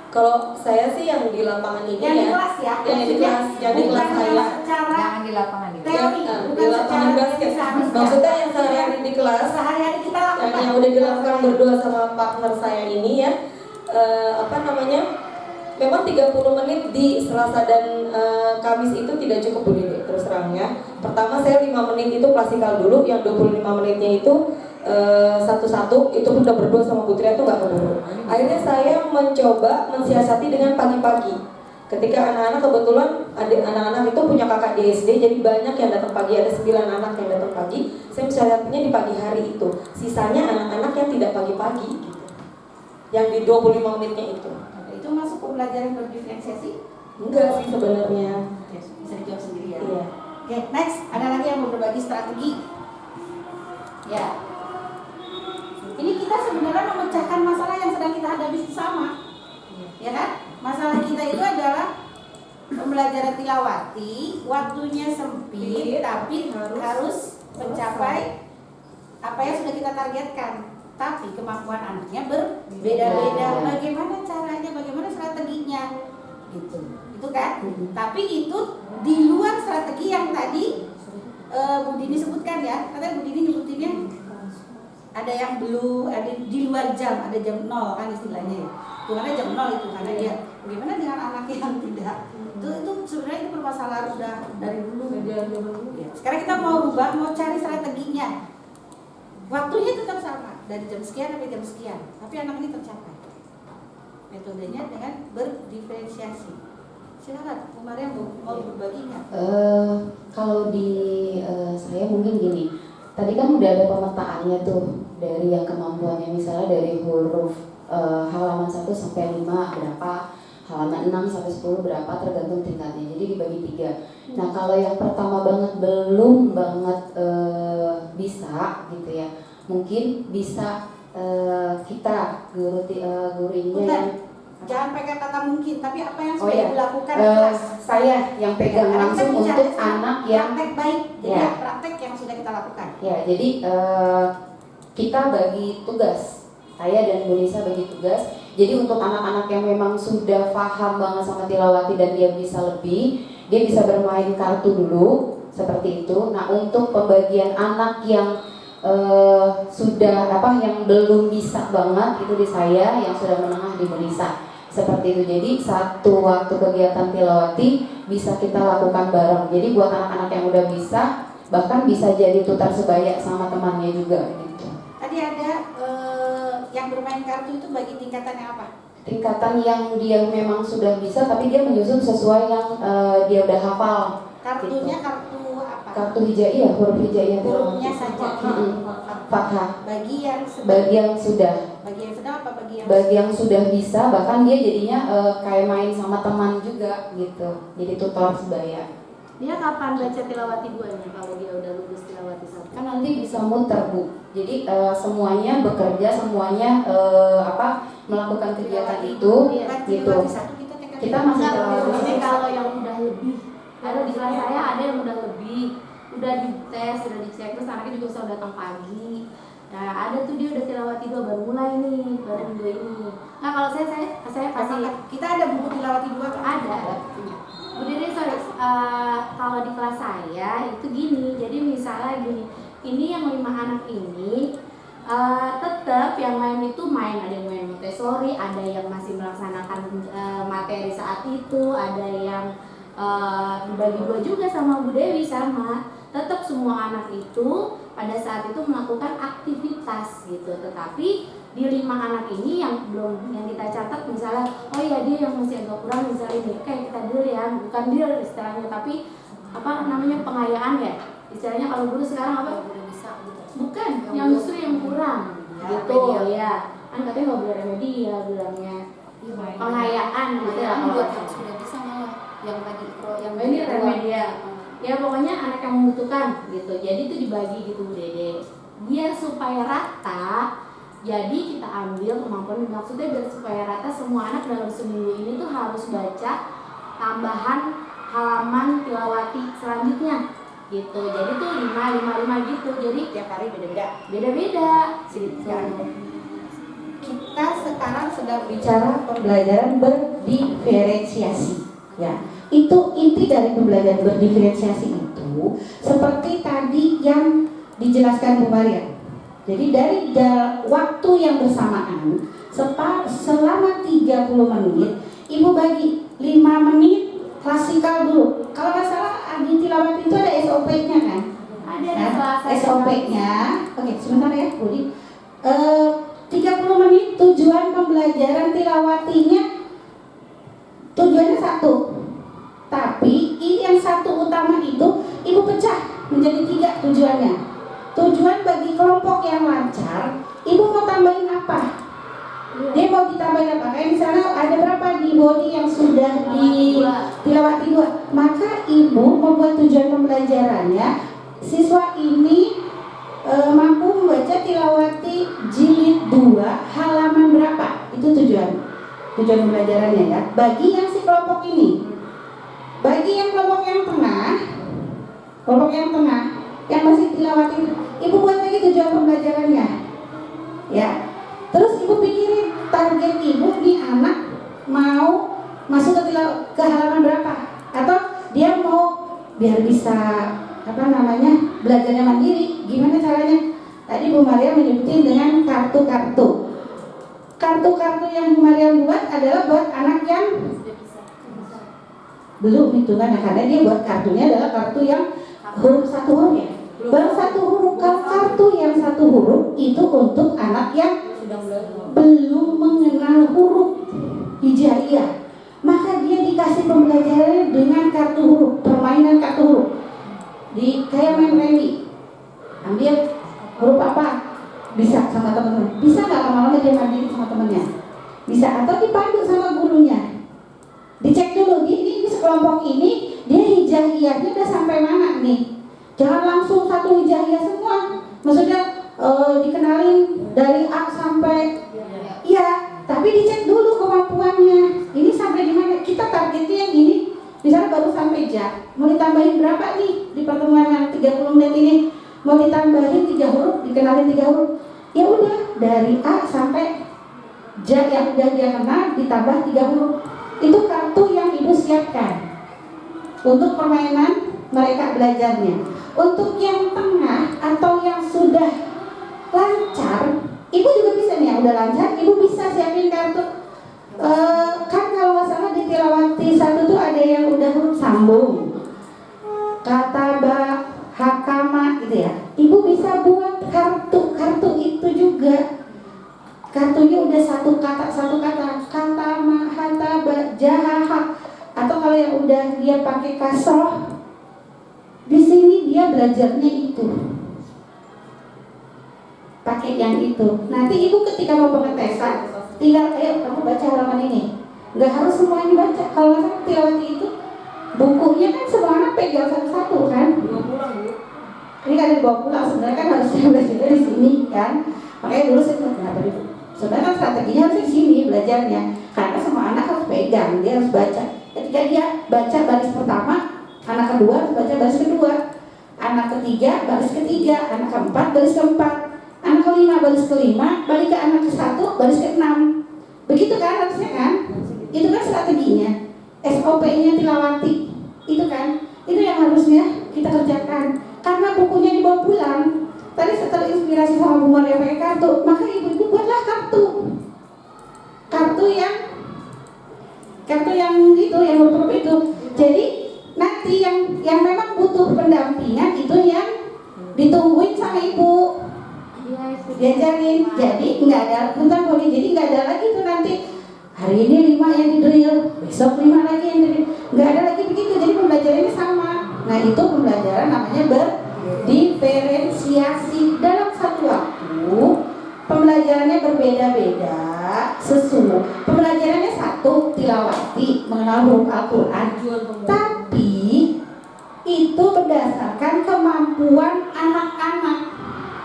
Kalau saya sih yang di lapangan ini Yang di ya. kelas ya, Yang di kelas, yang di kelas bukan saya. secara Jangan di lapangan itu. teori, Yang, bukan di lapangan secara basket. teori. Maksudnya yang sehari-hari di kelas, Sehari-hari kita lakukan. yang udah dilakukan berdua sama partner saya ini ya, memang 30 menit di Selasa dan Kamis itu tidak cukup Bu Dede, terus terangnya. Pertama saya 5 menit itu klasikal dulu, yang 25 menitnya itu satu-satu, itu udah berdua sama Putri itu nggak keburu. Akhirnya saya mencoba mensiasati dengan pagi-pagi. Ketika anak-anak kebetulan anak-anak itu punya kakak di SD, jadi banyak yang datang pagi, ada 9 anak yang datang pagi. Saya mensiasatinya di pagi hari itu. Sisanya anak-anak yang tidak pagi-pagi gitu. Yang di 25 menitnya itu. Itu masuk pembelajaran berdiferensiasi? Enggak sih sebenarnya. Oke, bisa dijawab sendiri ya. Iya. Oke, next. Ada lagi yang mau berbagi strategi? Ya. Ini kita sebenarnya memecahkan masalah yang sedang kita hadapi bersama. Ya kan? Masalah kita itu adalah pembelajaran tilawati, waktunya sempit, tapi harus mencapai apa yang sudah kita targetkan. Tapi kemampuan anaknya berbeda-beda. Bagaimana caranya? Bagaimana strateginya? Gitu. Itu kan? Tapi itu di luar strategi yang tadi Bu Dini sebutkan ya. Katanya Bu Dini nyebutinnya ada yang belum, ada di luar jam, ada jam 0 kan istilahnya ya. Karena jam 0 itu karena dia bagaimana dengan anak yang tidak. Itu sebenarnya itu permasalahan udah dari dulu. Ya. Sekarang kita mau rubah, mau cari strateginya. Waktunya tetap sama, dari jam sekian sampai jam sekian, tapi anak ini tercapai. Metodenya dengan berdiferensiasi. Silakan, Bu Maria mau berbagi nggak? Kalau di saya mungkin gini, tadi kan udah ada pemetaannya tuh dari yang kemampuannya, misalnya dari huruf halaman 1 sampai 5 berapa, halaman 6 sampai 10 berapa, tergantung tingkatnya. Jadi dibagi 3. Nah, kalau yang pertama banget belum banget bisa gitu ya, mungkin bisa kita guru ininya yang jangan pegang kata mungkin, tapi apa yang sudah dilakukan di kelas. Saya yang pegang langsung untuk anak yang praktek baik, jadi ya. Praktek yang sudah kita lakukan. Ya, jadi kita bagi tugas. Saya dan Bu Nisa bagi tugas. Jadi untuk anak-anak yang memang sudah paham banget sama tilawati dan dia bisa lebih, dia bisa bermain kartu dulu seperti itu. Nah, untuk pembagian anak yang sudah yang belum bisa banget itu di saya, yang sudah menengah di Bu Nisa. Seperti itu. Jadi satu waktu kegiatan tilawati bisa kita lakukan bareng. Jadi buat anak-anak yang udah bisa, bahkan bisa jadi tutor sebaya sama temannya juga gitu. Tadi ada yang bermain kartu itu bagi tingkatannya apa? Tingkatan yang dia memang sudah bisa, tapi dia menyusun sesuai yang dia udah hafal. Kartunya gitu. kartu apa? Kartu hijaiyah, huruf hijaiyah. Hurufnya saja. Fathah. Bagi yang sedang. Bagi yang sudah. Bagi yang sedang apa bagi yang? Bagi yang sudah bisa, bahkan dia jadinya kayak main sama teman juga gitu. Jadi tutor sebaya. Dia kapan baca tilawati 2-nya kalau dia udah lulus tilawati 1? Kan nanti bisa muter, Bu. Jadi semuanya bekerja, semuanya melakukan kegiatan itu gitu. Kita masih Jadi kalau yang udah lebih, ada di kelas saya ada yang udah lebih, udah dites, udah dicek, terus anaknya juga selalu datang pagi. Nah, ada tuh dia udah tilawati 2 baru mulai nih, baru minggu ini. Nah, kalau saya kasih, kita ada buku tilawati 2 kan? ada. Bu Dede, kalau di kelas saya itu gini, jadi misalnya gini, ini yang 5 anak ini tetap yang main itu main, ada yang main Montessori, ada yang masih melaksanakan materi saat itu, ada yang dibagi 2 juga sama Bu Dewi sama. Tetap semua anak itu pada saat itu melakukan aktivitas gitu, tetapi di 5 anak ini yang belum, yang kita catat misalnya, oh ya dia yang masih agak kurang misalnya ini, kayak kita deal ya, bukan deal istilahnya, tapi pengayaan ya istilahnya, kalau guru sekarang apa? Bukan, yang justru yang kurang gitu ya, kan katanya nggak boleh remedial bilangnya, pengayaan gitu ya. Buat yang sudah bisa malah yang tadi yang ini remedial ya, pokoknya anak yang membutuhkan gitu, jadi itu dibagi gitu Bu Dede biar supaya rata. Jadi kita ambil kemampuan, maksudnya biar supaya rata semua anak dalam seminggu ini tuh harus baca tambahan halaman tilawati selanjutnya gitu. Jadi tuh 5 gitu. Jadi Tiap hari beda-beda. gitu. Kita sekarang sedang bicara pembelajaran berdiferensiasi. Ya, itu inti dari pembelajaran berdiferensiasi itu seperti tadi yang dijelaskan Bu Maria. Jadi dari waktu yang bersamaan selama 30 menit ibu bagi 5 menit klasikal dulu. Kalau nggak salah di Tilawati itu ada SOP-nya kan? Ada SOP-nya. Oke, sebentar ya, Budi. 30 menit tujuan pembelajaran tilawatinya tujuannya satu. Tapi ini yang satu utama itu ibu pecah menjadi 3 tujuannya. Tujuan bagi kelompok yang lancar, ibu mau tambahin apa? Dia mau ditambahin apa? Kayak misalnya ada berapa di body yang sudah ditilawati 2. Maka ibu membuat tujuan pembelajarannya, siswa ini mampu membaca tilawati jilid 2 halaman berapa? Itu tujuan pembelajarannya ya. Bagi yang si kelompok ini. Bagi yang kelompok yang tengah yang masih tilawati, ibu buat lagi tujuan pembelajarannya. Ya. Terus ibu pikirin target ibu nih anak mau masuk ke halaman berapa? Atau dia mau biar bisa belajarnya mandiri, gimana caranya? Tadi Bu Maria menyebutin dengan kartu-kartu. Kartu-kartu yang Bu Maria buat adalah buat anak yang belum hitungan, karena dia buat kartunya adalah kartu yang huruf 1 huruf ya. Baru 1 huruf. Kalau kartu yang 1 huruf itu untuk anak yang belum mengenal huruf hijaiyah. Maka dia dikasih pembelajaran dengan kartu huruf, permainan kartu huruf. Kayak main remi, ambil huruf apa, bisa sama teman-teman, bisa nggak lama-lama dia mandiri sama temannya, bisa, atau dipandu sama gurunya, dicek dulu ini sekelompok ini dia hijaiyahnya udah sampai mana nih, jangan langsung satu hijaiyah semua, maksudnya dikenalin dari A sampai iya, tapi dicek dulu kemampuannya, ini sampai di mana, kita targetnya yang ini. Misalnya baru sampai ja, mau ditambahin berapa nih di pertemuan yang 30 menit ini? Mau ditambahin 3 huruf, dikenalin 3 huruf. Ya udah, dari A sampai ja yang udah dia kenal ditambah 3 huruf. Itu kartu yang ibu siapkan untuk permainan mereka belajarnya. Untuk yang tengah atau yang sudah lancar, ibu juga bisa nih yang udah lancar, ibu bisa siapin kartu. Kan kalau nggak salah di tilawati 1 tuh ada yang udah huruf sambung, kataba, hakama gitu ya. Ibu bisa buat kartu itu juga. Kartunya udah satu kata, katama, hataba, jahaha. Atau kalau yang udah dia pakai kasroh, di sini dia belajarnya itu. Pakai yang itu. Nanti ibu ketika mau pengetesan, tinggal ayo kamu baca halaman ini. Nggak harus semuanya baca. Kalau nggak tilawati itu bukunya kan semua anak pegang satu-satu kan. Ini kan dibawa pulang. Sebenarnya kan harusnya belajarnya di sini kan. Makanya dulu saya bilang kenapa dulu. Sebenarnya kan strateginya harus di sini belajarnya. Karena semua anak harus pegang, dia harus baca. Ketika dia baca baris pertama, anak kedua harus baca baris kedua. Anak ketiga baris ketiga, anak keempat baris keempat. Anak kelima baris kelima, balik ke anak ke-1 baris ke-6. Begitu kan harusnya kan? Itu kan strateginya, SOP-nya tilawati. Itu kan, itu yang harusnya kita kerjakan. Karena bukunya dibawa pulang. Tadi setelah inspirasi sama Bu Maria pakai kartu, maka ibu-ibu buatlah kartu. Kartu yang itu, yang huruf itu. Jadi nanti yang memang butuh pendampingan itu yang ditungguin sama ibu. Diajarin, jadi nggak ada tentang body, jadi nggak ada lagi tuh nanti hari ini 5 yang di drill, besok 5 lagi yang di drill, nggak ada lagi begitu. Jadi pembelajarannya sama. Nah itu pembelajaran namanya berdiferensiasi. Dalam satu waktu pembelajarannya berbeda-beda, sesuai. Pembelajarannya satu, tilawati, mengenal huruf Al-Quran, tapi itu berdasarkan kemampuan anak-anak.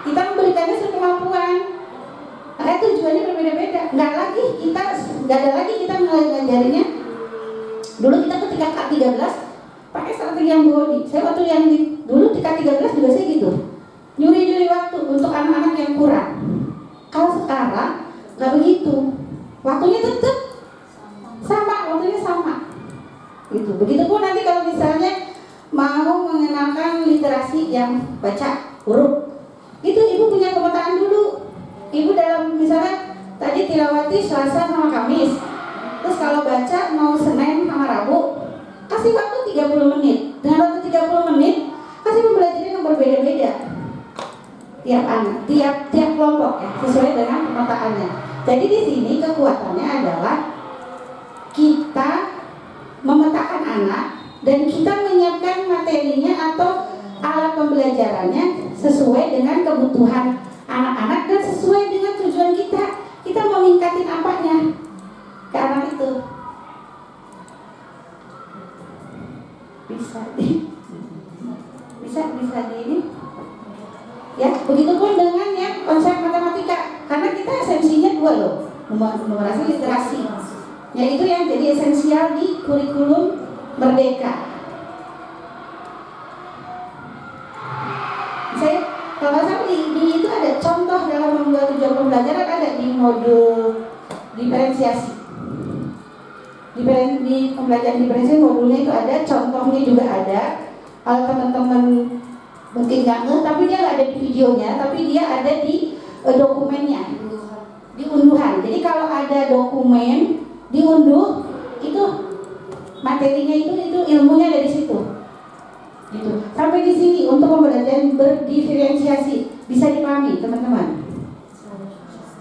Kita memberikannya sesuai kemampuan. Karena tujuannya berbeda-beda. Nggak ada lagi kita ngajarinnya. Dulu kita ketika K13 pakai strategi yang body. Saya waktu yang dulu di K13 juga saya gitu. Nyuri waktu untuk anak-anak yang kurang. Kalau sekarang nggak begitu. Waktunya tetap sama, waktunya sama. Gitu. Begitupun nanti kalau misalnya mau mengenalkan literasi yang baca huruf. Itu ibu punya pemetaan dulu. Ibu dalam misalnya tadi tilawati Selasa sama Kamis. Terus kalau baca mau Senin sama Rabu, kasih waktu 30 menit. Dengan waktu 30 menit, kasih pembelajaran yang berbeda-beda. Tiap anak, tiap kelompok ya, sesuai dengan pemetaannya. Jadi di sini kekuatannya adalah kita memetakan anak dan kita menyiapkan materinya atau alat pembelajarannya sesuai dengan kebutuhan anak-anak dan sesuai dengan tujuan kita. Kita mau ningkatin apanya ke anak itu. Bisa di ini. Ya, begitupun dengan yang konsep matematika, karena kita esensinya dua loh, numerasi literasi, yaitu yang jadi esensial di kurikulum Merdeka. Saya kalau nggak salah di itu ada contoh dalam membuat tujuan pembelajaran, ada di modul diferensiasi. Di pembelajaran diferensiasi modulnya itu ada, contohnya juga ada. Kalau teman-teman mungkin nggak ngeh, tapi dia nggak ada di videonya, tapi dia ada di dokumennya, di unduhan. Jadi kalau ada dokumen diunduh, itu materinya itu ilmunya ada di situ. Gitu. Sampai di sini untuk pembelajaran berdiferensiasi bisa dipahami teman-teman.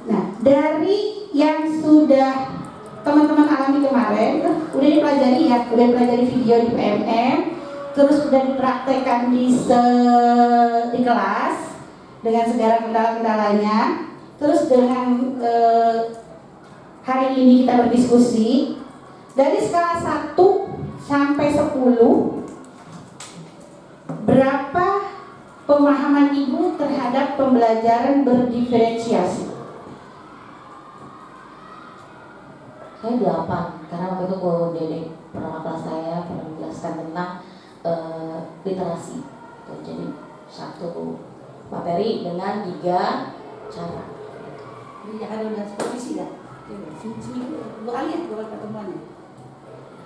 Nah, dari yang sudah teman-teman alami kemarin, udah dipelajari ya, udah dipelajari video di PMM. Terus sudah dipraktekkan di kelas dengan segala kendala-kendalanya. Terus dengan hari ini kita berdiskusi dari skala 1 sampai 10, berapa pemahaman ibu terhadap pembelajaran berdiferensiasi? Saya 8, karena waktu itu Bu Dede pertama kelas saya pernah menjelaskan tentang literasi. Jadi 1 materi dengan 3 cara. Ini akan udah supervisi ya? Seminggu, 2 kali ya, 2 kali pertemuannya.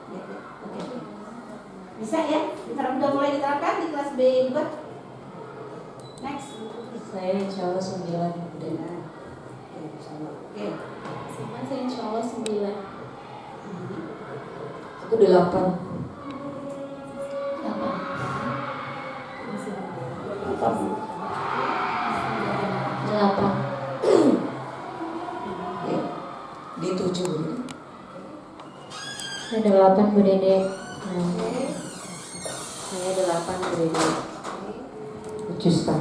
Ya, oke. Bisa ya? Udah mulai diterapkan di kelas B2. Next. Saya insya Allah 9. Oke. Sama saya insya Allah 9. Aku 8. 8. Ya, di 7. Saya 8 Bu Dede. Saya 8 Bu Dede. 7,5.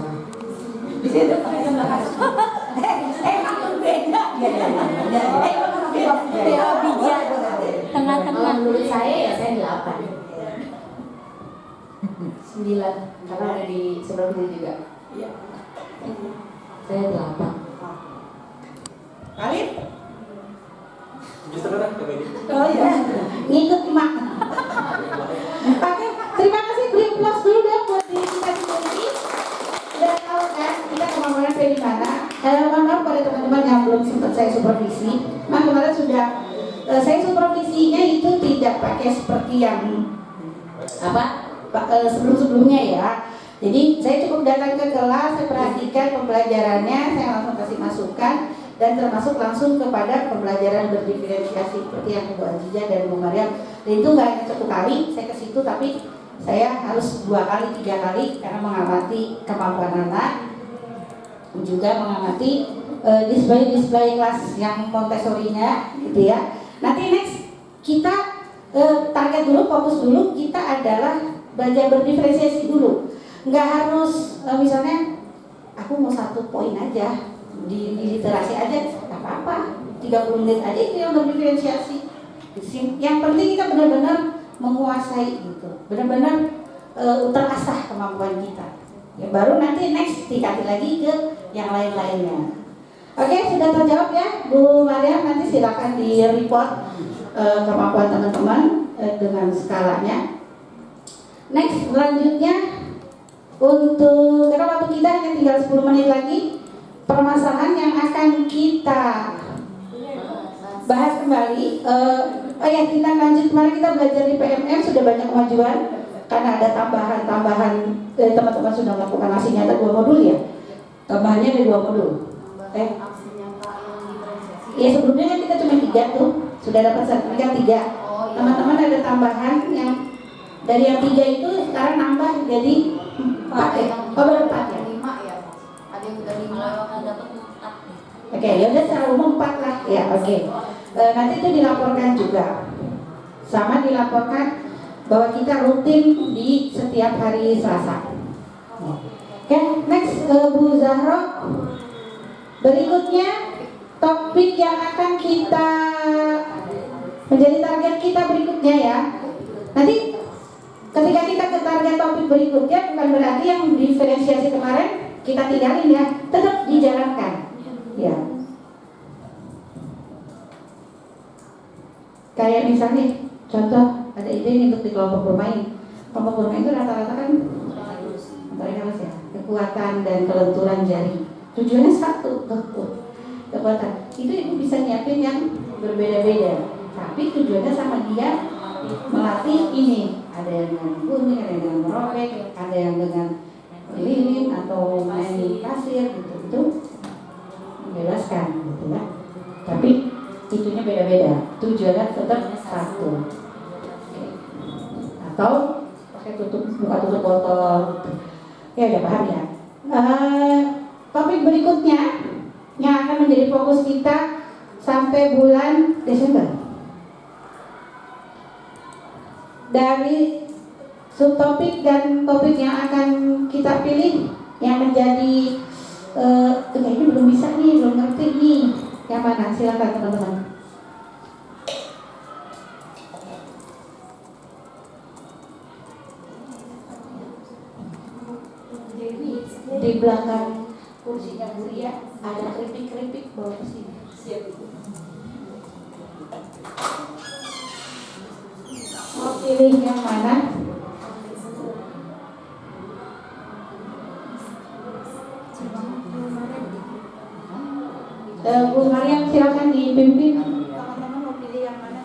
Bisa emang beda. Beda bijak. Kalau menurut saya ya saya 8. 9 karena ada di sebelum itu juga. Iya. Saya 8. Alif? Justru kan kebeda. Oh iya. Ngikut mak. Oke, terima kasih, beri plus dulu deh buat diri kita sendiri. Udah tahu kan kita kemampuan saya di mana. Mohon maaf pada teman-teman yang belum sempat saya supervisi. Kemarin sudah saya supervisinya itu tidak pakai seperti yang sebelum-sebelumnya ya. Jadi saya cukup datang ke kelas, saya perhatikan pembelajarannya, saya langsung kasih masukan dan termasuk langsung kepada pembelajaran berdiferensiasi seperti yang Bu Azizah dan Bu Mariam. Dan itu nggak hanya 1 kali saya ke situ, tapi saya harus 2 kali, 3 kali karena mengamati kemampuan anak, juga mengamati display kelas yang Montessori-nya, gitu ya. Nanti next kita target dulu, fokus dulu, kita adalah belajar berdiferensiasi dulu. Nggak harus misalnya aku mau 1 poin aja di literasi aja, nggak apa-apa, 30 menit aja itu yang berdiferensiasi. Yang penting kita benar-benar menguasai gitu, benar-benar terasah kemampuan kita. Ya baru nanti next tingkatin lagi ke yang lain-lainnya. Oke, sudah terjawab ya Bu Maria, nanti silakan di report kemampuan teman-teman dengan skalanya. Next, selanjutnya untuk karena waktu kita hanya tinggal 10 menit lagi, permasalahan yang akan kita bahas kembali. Kita lanjut, kemarin kita belajar di PMM sudah banyak kemajuan karena ada tambahan teman-teman sudah melakukan aksi nyata 2 modul ya. Tambahannya ada 2 modul. Ya sebelumnya kan kita cuma 3 tuh, Sudah dapat sertifikat 3. Teman-teman ada tambahan yang dari yang 3 itu sekarang nambah jadi 4 ya? Oh baru 4 ya? 5 ya, ada yang udah 5 akan dapat 4. Oke, ya udah secara umum 4 lah ya. Oke. Nanti itu dilaporkan juga. Sama dilaporkan bahwa kita rutin di setiap hari Selasa. Oke, next Bu Zahro. Berikutnya topik yang akan kita menjadi target kita berikutnya ya. Nanti ketika kita ke target topik berikutnya bukan berarti yang diferensiasi kemarin kita tinggalin ya, tetap dijalankan. Ya. Kayak misalnya contoh ada ide nih untuk di kelompok bermain. Kelompok bermain itu rata-rata kan mereka ya, kekuatan dan kelenturan jari. Tujuannya satu, kekuatan. Itu ibu bisa nyiapin yang berbeda-beda. Tapi tujuannya sama dia melatih ini. Ada yang dengan gunting, ada yang dengan merobek, ada yang dengan lilin atau main di pasir gitu. Itu menjelaskan gitu ya. Tapi itunya beda-beda. Tujuannya tetap satu. Atau pakai buka tutup botol. Ya udah paham ya. Topik berikutnya yang akan menjadi fokus kita sampai bulan Desember. Dari subtopik dan topik yang akan kita pilih yang menjadi kayaknya belum bisa nih, belum ngerti nih. Yang mana? Silakan teman-teman. Di belakang kursinya Bu Ria ada keripik-keripik bawa ke sini. Siap Ibu. Mau pilih yang mana? Bu Mariam silakan dipimpin. Teman-teman mau pilih yang mana?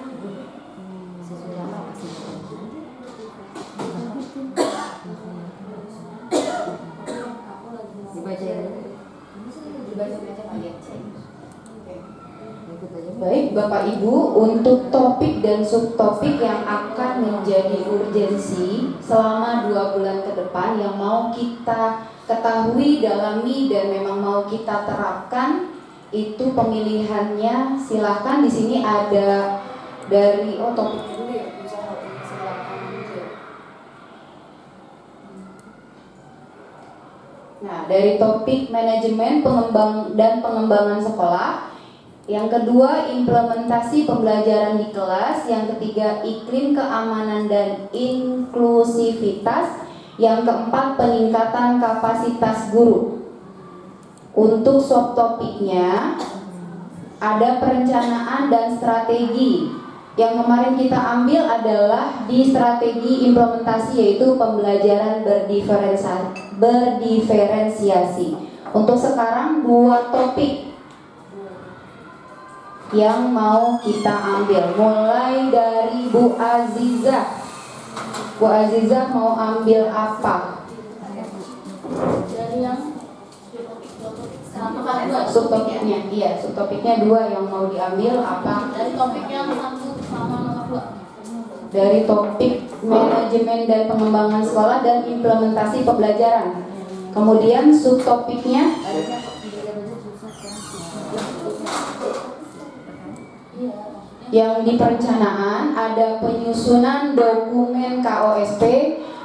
Baik Bapak Ibu, untuk topik dan subtopik yang akan menjadi urgensi selama 2 bulan ke depan yang mau kita ketahui, dalami, dan memang mau kita terapkan, itu pemilihannya silahkan. Di sini ada dari topiknya dulu ya, silahkan aja. Nah, dari topik manajemen pengembangan sekolah. Yang kedua, implementasi pembelajaran di kelas. Yang ketiga, iklim keamanan dan inklusivitas. Yang keempat, peningkatan kapasitas guru. Untuk subtopiknya ada perencanaan dan strategi. Yang kemarin kita ambil adalah di strategi implementasi, yaitu pembelajaran berdiferensiasi. Untuk sekarang 2 topik yang mau kita ambil, mulai dari Bu Azizah. Bu Azizah mau ambil apa? Dari yang subtopiknya, iya, subtopiknya 2 yang mau diambil apa? dari topik yang 1 sama nomor 2. Dari topik manajemen dan pengembangan sekolah dan implementasi pembelajaran. Kemudian subtopiknya yang di perencanaan ada penyusunan dokumen KOSP,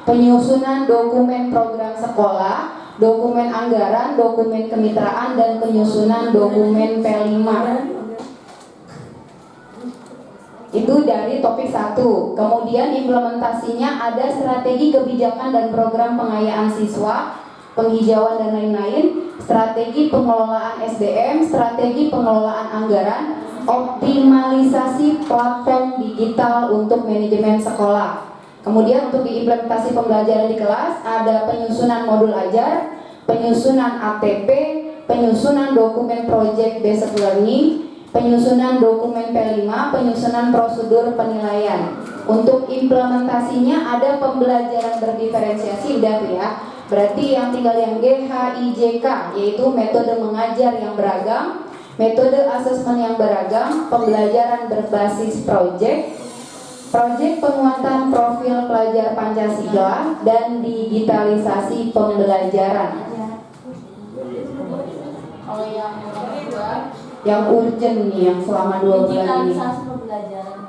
penyusunan dokumen program sekolah, dokumen anggaran, dokumen kemitraan, dan penyusunan dokumen P5. Itu dari topik 1. Kemudian implementasinya ada strategi kebijakan dan program pengayaan siswa, penghijauan dan lain-lain, strategi pengelolaan SDM, strategi pengelolaan anggaran, optimalisasi platform digital untuk manajemen sekolah. Kemudian untuk diimplementasi pembelajaran di kelas ada penyusunan modul ajar, penyusunan ATP, penyusunan dokumen project based learning, penyusunan dokumen P5, penyusunan prosedur penilaian. Untuk implementasinya ada pembelajaran berdiferensiasi, udah ya. Berarti yang tinggal yang GHIJK, yaitu metode mengajar yang beragam, metode asesmen yang beragam, pembelajaran berbasis proyek, proyek penguatan profil pelajar Pancasila, dan digitalisasi pembelajaran. Kalau Yang urgent nih, yang selama 2 bulan ini. digitalisasi pembelajaran.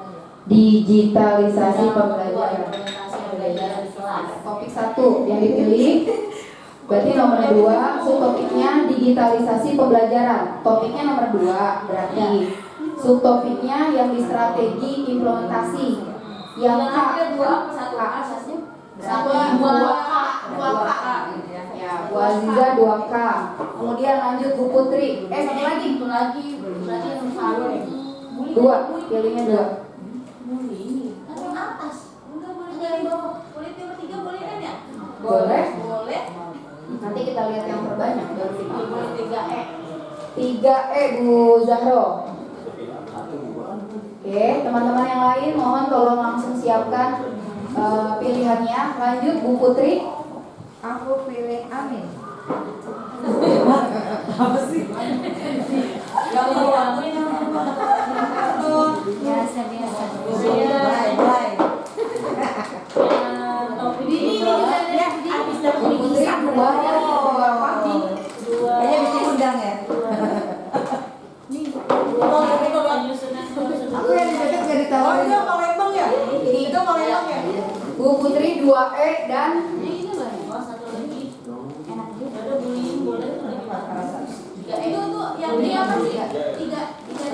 Digitalisasi pembelajaran. Pembelajaran di kelas. Topik 1 yang dipilih berarti nomor 2, subtopiknya digitalisasi pembelajaran. Topiknya nomor 2, berarti subtopiknya yang di strategi implementasi. Yang K, 2K. Ya, Bu Aziza 2K. Kemudian lanjut Bu Putri. Satu lagi. Berarti yang salah. 2, pilihnya 2. Kan yang atas. Enggak boleh yang bawah. Boleh yang ketiga boleh kan ya? Boleh. Boleh. Nanti kita lihat yang terbanyak baru kita. Boleh 3E. 3E Bu Zahro. Oke, teman-teman yang lain mohon tolong langsung siapkan pilihannya. Lanjut Bu Putri. Aku pilih Amin. Apa sih? Biasa. Bu Putri 2 ya. Kayaknya bikin undang ya. Aku yang dicocok gak ditawarin. Itu Palembang ya? Itu Palembang ya? Bu Putri 2E dan Satu lagi. Enak juga. Ada bullying boleh. 3E itu yang D apa sih? 3D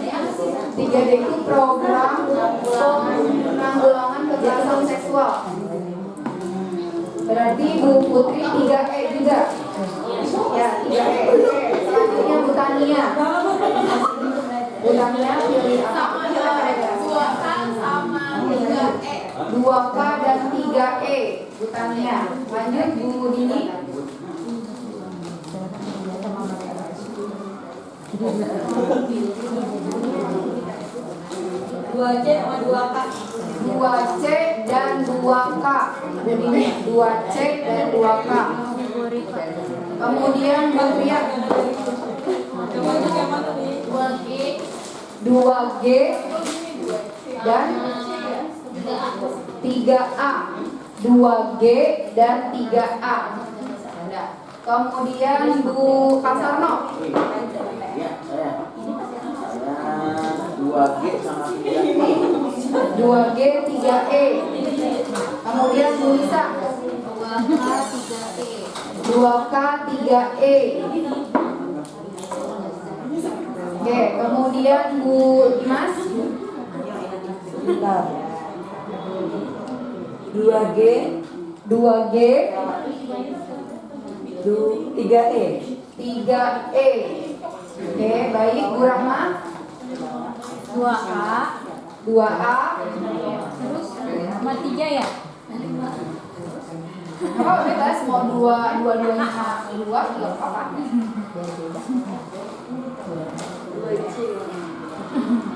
apa sih? 3D itu program penanggulangan kekerasan seksual. Berarti Bu Putri 3E juga. Ya, 3E. Oke, selanjutnya Bu Tania. Bu Tania pilih apa? 2K sama 3E. 2K dan 3E. Bu Tania. Lanjut Bu Dini. 2C sama 2K. 2C dan 2K. Bu Dini 2C dan 2K. Kemudian Bu Ria 2G dan 3A. 2G dan 3A. Kemudian Bu Kasarno 2G sama 3E. 2G 3E. Kemudian Bu Lisa 2K 3E. Oke, kemudian Bu Dimas 2G 2G 3E. 3E. Oke, baik Bu Rahma 2A 2A. terus sama 3 ya? Apa bebas mau dua-duanya sama 2 juga apa?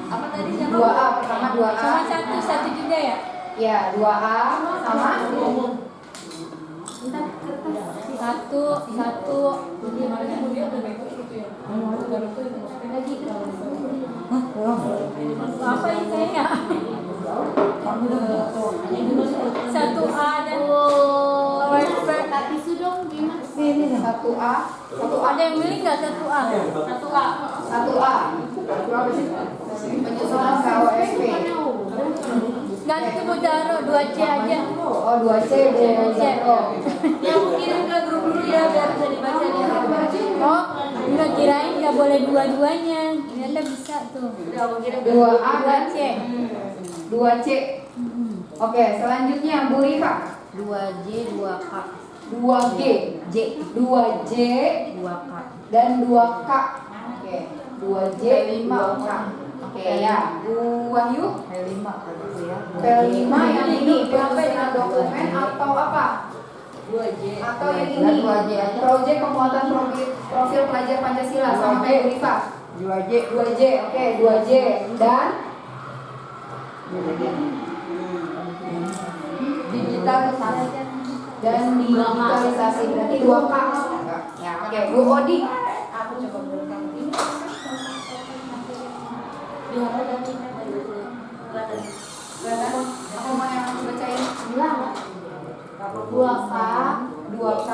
Apa tadi siapa? 2A pertama 2A. Sama satu juga ya? Ya, 2A sama satu apa ini kayaknya? 1A dan website tisu dong gimana? 1A. Ada yang beli nggak 1A? 1A. 1A. Penyusunan KOSP. Ganti ke Bojaro 2C aja. Oh, 2C Bu Zahro. Yang kirim ke grup dulu ya biar bisa dibaca di Oh, enggak kirain nggak boleh dua-duanya. Ternyata bisa tuh. 2A dan 2C. 2C. Oke, selanjutnya Bu Rifa 2J 2K 2G, 2J 2K. dan 2K. Oke, 2J 2K. Oke ya, Bu Wahyu P5 ya. P5 yang ini penyusunan dokumen atau apa? 2J. Atau yang ini proyek penguatan profil pelajar Pancasila sampai Bu Rifa 2J. Oke, 2J dan digitalisasi dan digitalisasi berarti 2K. Ya, oke Bu Odi. Aku coba berikan ini. 2K, 2K,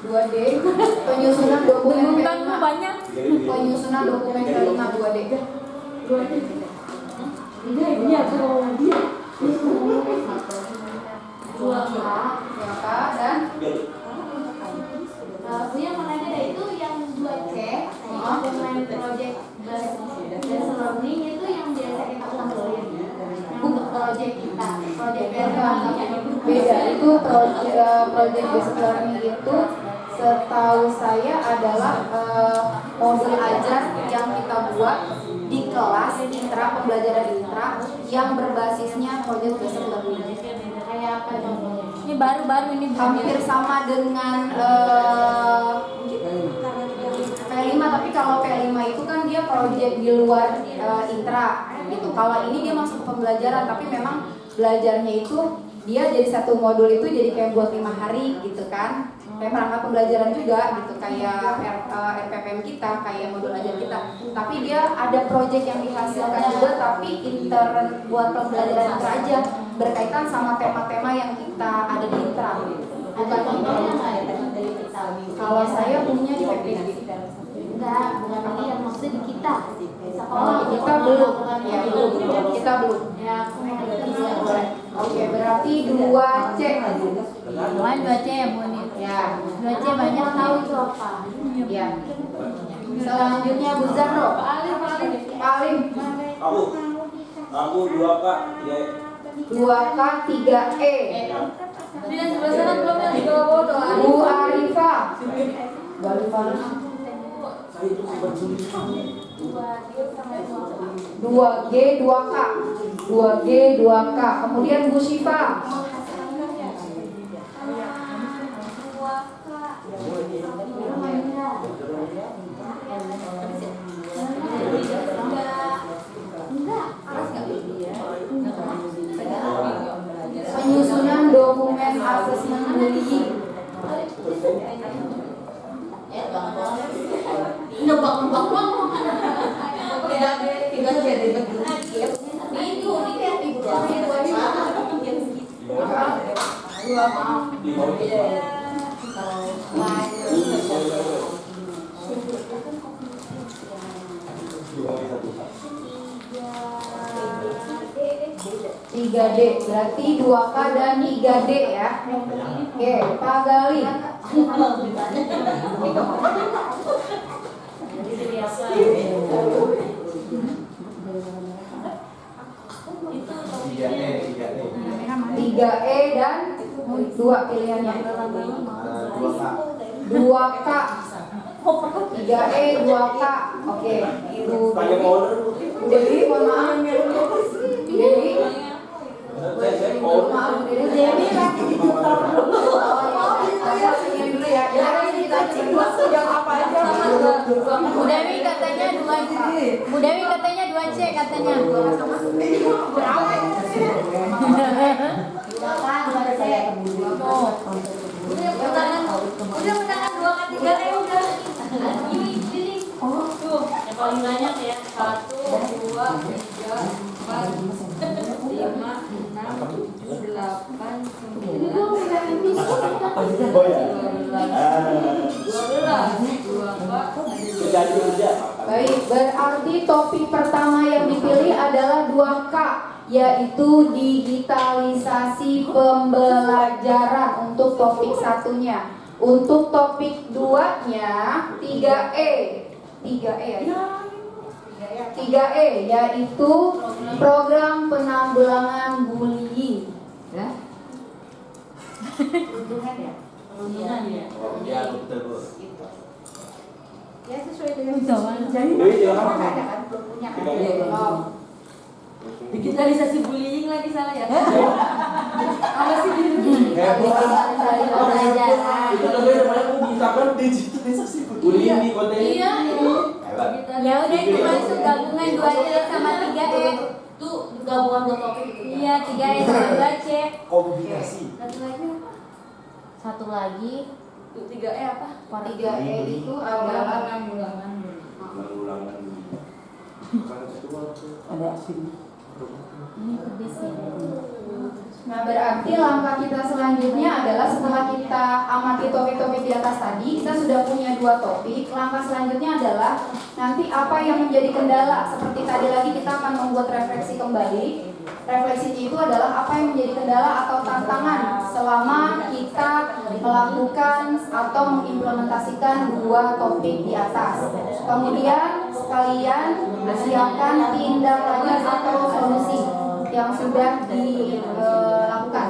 2D, penyusunan dokumen P5, penyusunan dokumen P5 2D. Iya, kalau dia 2K dan Buya mau nanya deh, itu yang 2C dokumen project dan learning itu yang biasa kita kumpulin untuk project kita, project beda. Itu project based learning itu setahu saya adalah modul ajar yang kita buat di kelas intra, pembelajaran intra yang berbasisnya project based learning. kayak apa contohnya? Ini baru-baru ini hampir sama dengan P5, tapi kalau P5 itu kan dia project di luar intra gitu. Kalau ini dia masuk ke pembelajaran, tapi memang belajarnya itu dia jadi satu modul itu jadi kayak buat 5 hari gitu kan. Kayak perangkat pembelajaran juga gitu, kayak RPPM kita, kayak modul ajar kita. Tapi dia ada project yang dihasilkan juga, tapi intern buat pembelajaran intra aja, berkaitan sama tema-tema yang kita ada di intra. Bukan contohnya nggak ya dari kita? Kalau saya punya di PPG. Enggak, bukan ini yang maksudnya di kita. Sekolah Kita belum, ya belum, kita belum. Ya, aku mau belajar. Oke, berarti 2C. Bukan 2C ya Bu nih. Ya, 2C banyak tahu itu apa? ya. Selanjutnya Bu Zahro. Paling Aku 2K, 2K 3E. Dia sebelah sana belum yang di bawah bodoh. Bu Arifa. Bu Arifa. 2G 2K. 2G 2K. Kemudian Bu Syifa. 2 penyusunan dokumen asesmen bullying. Tiga D berarti 2K dan 3D ya. Oke, Pak Gali. Tiga E dan 2 pilihannya. 2K. 3E 2K. Oke. Dewi, mohon maaf. Dewi. Maaf, Dewi lagi ditukar dulu. Senyum dulu ya. Kita cek yang apa aja. Bu Dewi katanya 2C. Bu Dewi katanya 2C katanya. Berapa? 2C. Udah menangan 2 ke 3 deh udah. Ini. Tuh, yang paling banyak ya. 1, 2, 3, 4, 5, 6, 7, 8, 9, Baik, berarti topik pertama yang dipilih adalah 2K, yaitu digitalisasi pembelajaran untuk topik satunya. Untuk topik 2-nya 3E. 3E ya. 3E yaitu program penanggulangan bullying. Ya. Perundungan ya. Ya, betul. Ya sesuai dengan Jadi ada kan belum punya kan. Oh. Digitalisasi bullying lagi salah ya. Apa sih pembelajaran? Itu namanya bisa kan digitalisasi bullying di konten. Iya. Ya udah itu masuk gabungan 2C sama 3E. Itu gabungan dua topik itu. Iya, 3E sama 2C. Kombinasi. Satu lagi 3E apa? 3E itu adalah Penanggulangan. Ada asin. Nah, berarti langkah kita selanjutnya adalah setelah kita amati topik-topik di atas tadi, kita sudah punya 2 topik. Langkah selanjutnya adalah nanti apa yang menjadi kendala. Seperti tadi lagi kita akan membuat refleksi kembali. Refleksinya itu adalah apa yang menjadi kendala atau tantangan selama kita melakukan atau mengimplementasikan 2 topik di atas. Kemudian sekalian siapkan tindak lanjut atau solusi yang sudah dilakukan.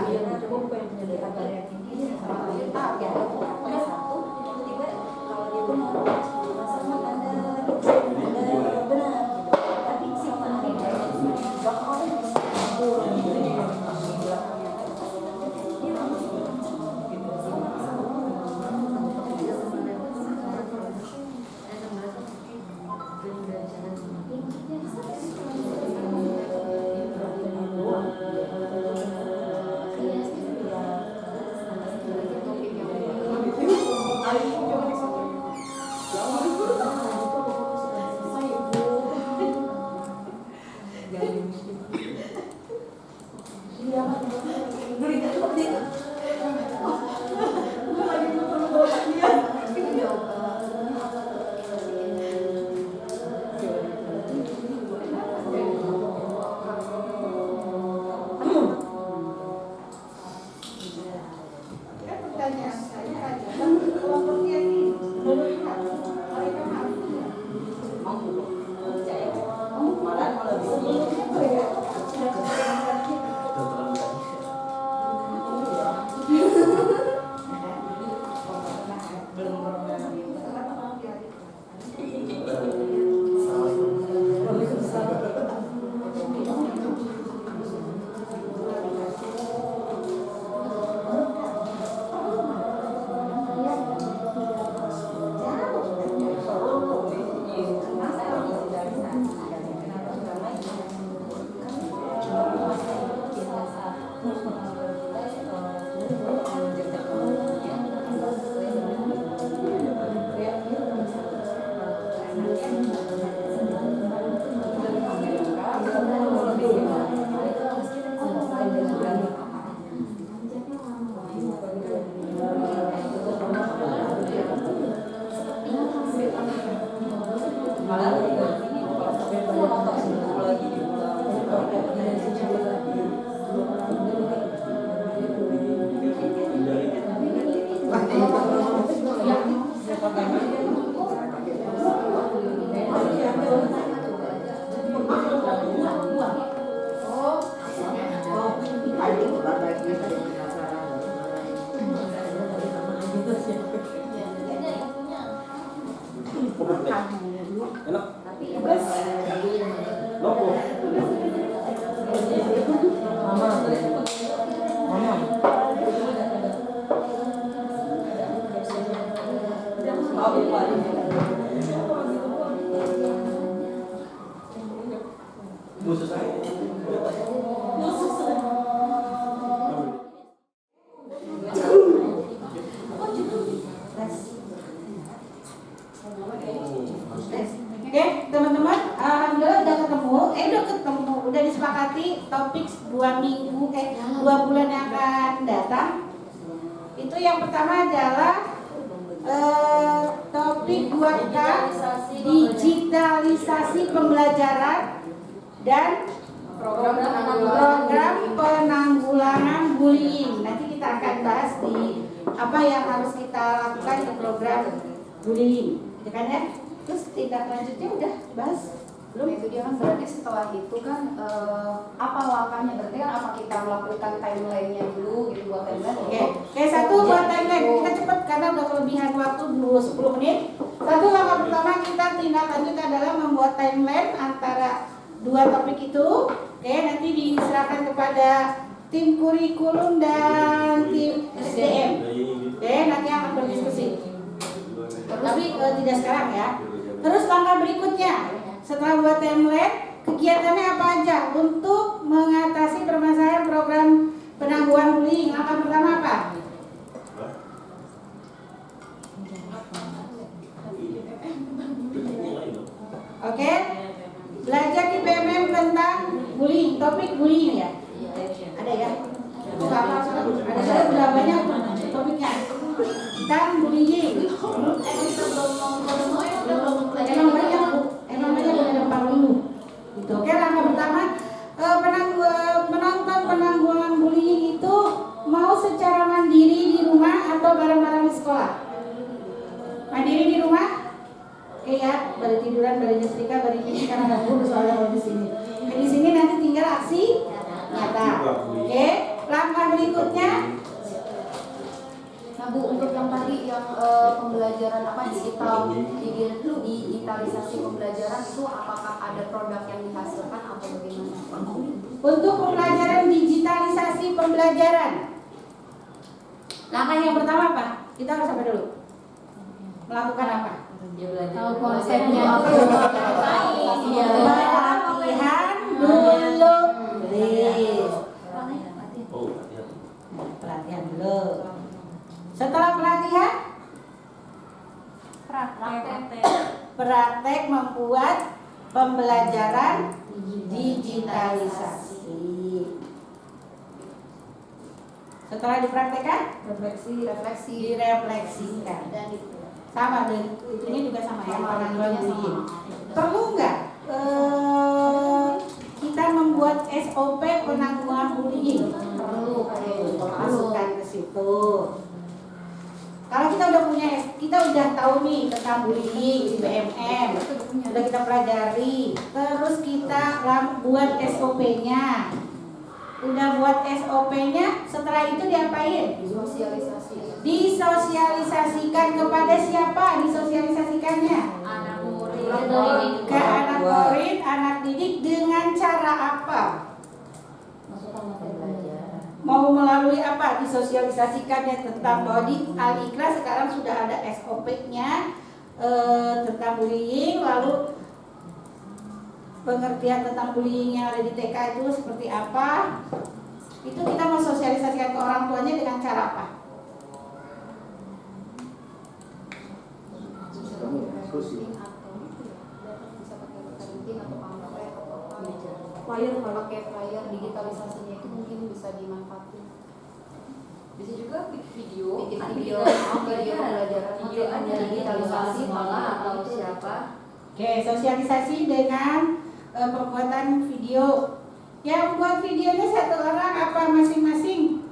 Oke, teman-teman, alhamdulillah udah ketemu, udah disepakati topik 2 bulan yang akan datang. Itu yang pertama adalah topik 2K, digitalisasi pembelajaran dan program penanggulangan bullying. Nanti kita akan bahas di apa yang harus kita lakukan di program bullying, ya kan ya? Terus tindak lanjutnya udah bahas belum? Itu dia kan berarti setelah itu kan apa langkahnya, berarti kan apa kita melakukan timeline-nya dulu gitu buat timeline. Oke, satu buat timeline kita cepat karena udah kelebihan waktu 10 menit. Satu langkah pertama kita tindak lanjut adalah membuat timeline antara 2 topik itu. Oke, nanti diserahkan kepada tim kurikulum dan tim SDM. Oke, nanti akan berdiskusi. Tapi tidak sekarang ya. Terus langkah berikutnya, setelah buat timeline, kegiatannya apa aja untuk mengatasi permasalahan program penanggulangan bullying? Langkah pertama apa? Oke, topik bullying ya? Ada ya? Nggak apa-apa. Ada saya udah banyak topiknya. Dan bullying. Emang banyak ada 40. Gitu. Oke, langkah pertama menonton penanggulangan bullying itu mau secara mandiri di rumah atau bareng-bareng di sekolah? Mandiri di rumah? Oke ya, balik tiduran, balik nyetrika, balik ini karena ada guru soalnya kalau di sini. Di sini nanti tinggal aksi nyata. Oke, langkah berikutnya. Nah Bu, untuk yang tadi yang pembelajaran digitalisasi pembelajaran itu apakah ada produk yang dihasilkan atau bagaimana? Untuk pembelajaran digitalisasi pembelajaran, langkah yang pertama apa? Kita harus apa dulu? Melakukan apa? Tahu konsepnya apa? Pelatihan dulu, please. Pelatihan dulu. Setelah pelatihan, praktek membuat pembelajaran digitalisasi. Setelah dipraktekkan, direfleksikan. Sama, dan itunya juga sama ya, penanggulangan bullying. Perlu nggak kita membuat SOP penanggulangan bullying? Perlu, masukkan ke situ. Kalau kita udah tahu nih tentang bullying di BMM, udah kita pelajari, terus kita buat SOP-nya. Udah buat SOP-nya, setelah itu diapain? Disosialisasikan kepada siapa? Disosialisasikannya Anak murid. ke anak murid, anak didik dengan cara apa? Mau melalui apa disosialisasikannya tentang bahwa di Al-Ikhlas sekarang sudah ada SOP-nya tentang bullying, lalu pengertian tentang bullying yang ada di TK itu seperti apa? Itu kita mau sosialisasikan ke orang tuanya dengan cara apa? Flyer, kalau pakai flyer digitalisasinya itu mungkin bisa dimanfaatin. Bisa juga bikin video pembelajaran digitalisasi malah atau siapa. Oke, sosialisasi dengan pembuatan video. Yang buat videonya satu orang apa masing-masing?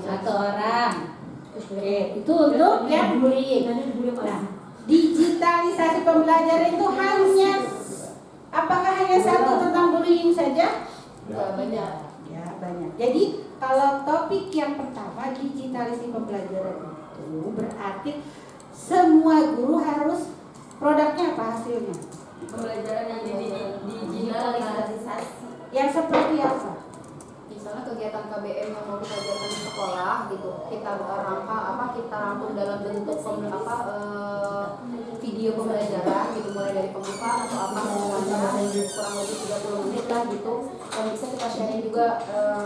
Satu orang. Oke, itu untuk yang bullying. Nah, digitalisasi pembelajaran itu apakah hanya satu tentang bullying saja? Banyak. Ya, banyak. Jadi kalau topik yang pertama digitalisasi pembelajaran itu berarti semua guru harus produknya apa hasilnya? Pembelajaran yang digitalisasi. Yang seperti apa? Misalnya kegiatan KBM yang mau kita ajarkan di sekolah gitu, kita rangkum dalam bentuk video pembelajaran gitu, mulai dari pembukaan atau apa semuanya kurang lebih 30 menit lah gitu, dan bisa kita sharing juga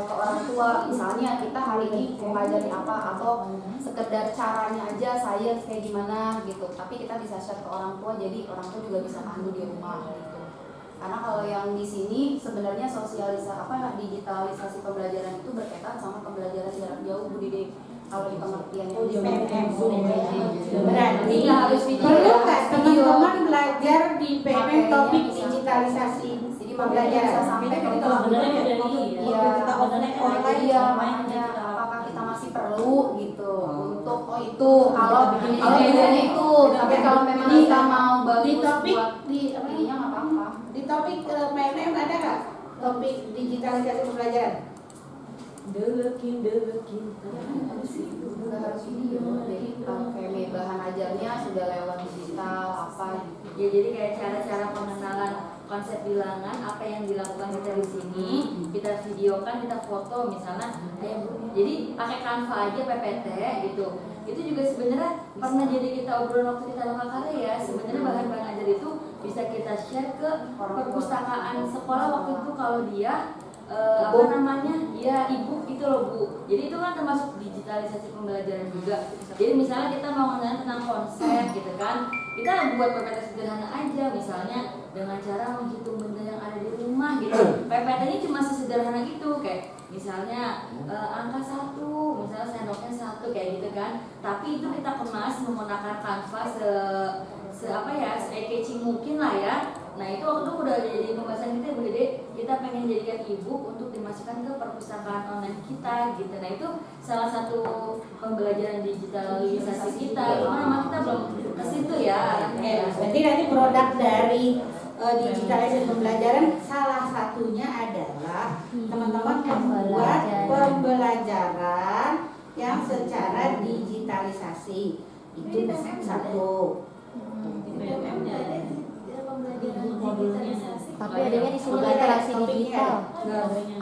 ke orang tua. Misalnya kita hari ini mau ngajarin apa atau sekedar caranya aja sains kayak gimana gitu, tapi kita bisa share ke orang tua, jadi orang tua juga bisa pandu di rumah gitu. Karena kalau yang di sini sebenarnya digitalisasi pembelajaran itu berkaitan sama pembelajaran jarak jauh Bu Dede. Kalau di pengertiannya di berarti perlu nggak teman-teman belajar di PMM topik digitalisasi pembelajaran? Sampai kita makanya apakah kita masih perlu gitu untuk itu kalau itu, tapi kalau memang kita mau bagus di topik buat ininya nggak apa-apa. Di topik PMM ada nggak topik digitalisasi pembelajaran? Nggak harus video, jadi kayak bahan ajarnya sudah lewat digital apa. Ya jadi kayak cara-cara pengenalan konsep bilangan apa yang dilakukan kita di sini, kita videokan, kita foto misalnya, jadi pakai Canva aja PPT gitu. Itu juga sebenarnya pernah jadi kita obrolan waktu kita lokal karya. Sebenarnya bahan-bahan ajar itu bisa kita share ke perpustakaan sekolah waktu itu kalau dia e-book gitu loh Bu. Jadi itu kan termasuk digitalisasi pembelajaran juga. Jadi misalnya kita mau ngenalin tentang konsep gitu kan, kita buat PPT sederhana aja, misalnya dengan cara menghitung benda yang ada di rumah PPT-nya cuma sesederhana itu, kayak misalnya angka 1, misalnya sendoknya 1 kayak gitu kan. Tapi itu kita kemas menggunakan kanvas se-catchy mungkin lah ya. Nah itu waktu itu udah jadi pembahasan kita Bu Dede, kita pengen jadikan e-book untuk dimasukkan ke perpustakaan online kita gitu. Nah itu salah satu pembelajaran digitalisasi kita, cuma memang kita belum ke situ ya. Berarti nanti produk dari digitalisasi pembelajaran salah satunya adalah teman-teman membuat pembelajaran yang secara digitalisasi. Itu satu. Tapi adanya di sini literasi digital.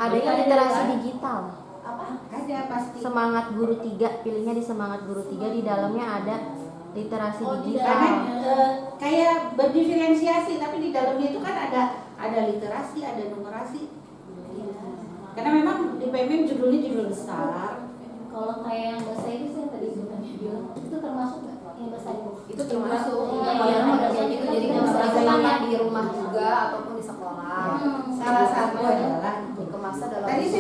Adanya literasi digital. Apa? Ada pasti. Semangat Guru 3, pilihnya di Semangat Guru 3, di dalamnya ada literasi digital. Karena kayak berdiferensiasi, tapi di dalamnya itu kan ada literasi, ada numerasi. Karena memang di PMM judulnya judul besar. Kalau kayak yang bahasa Inggris yang tadi bilang itu termasuk nggak yang bahasa Inggris? Itu termasuk yang model kayak gitu, jadi bisa bisa digunakan di rumah juga ataupun di sekolah. Salah satu adalah Dikemasnya dalam tadi saya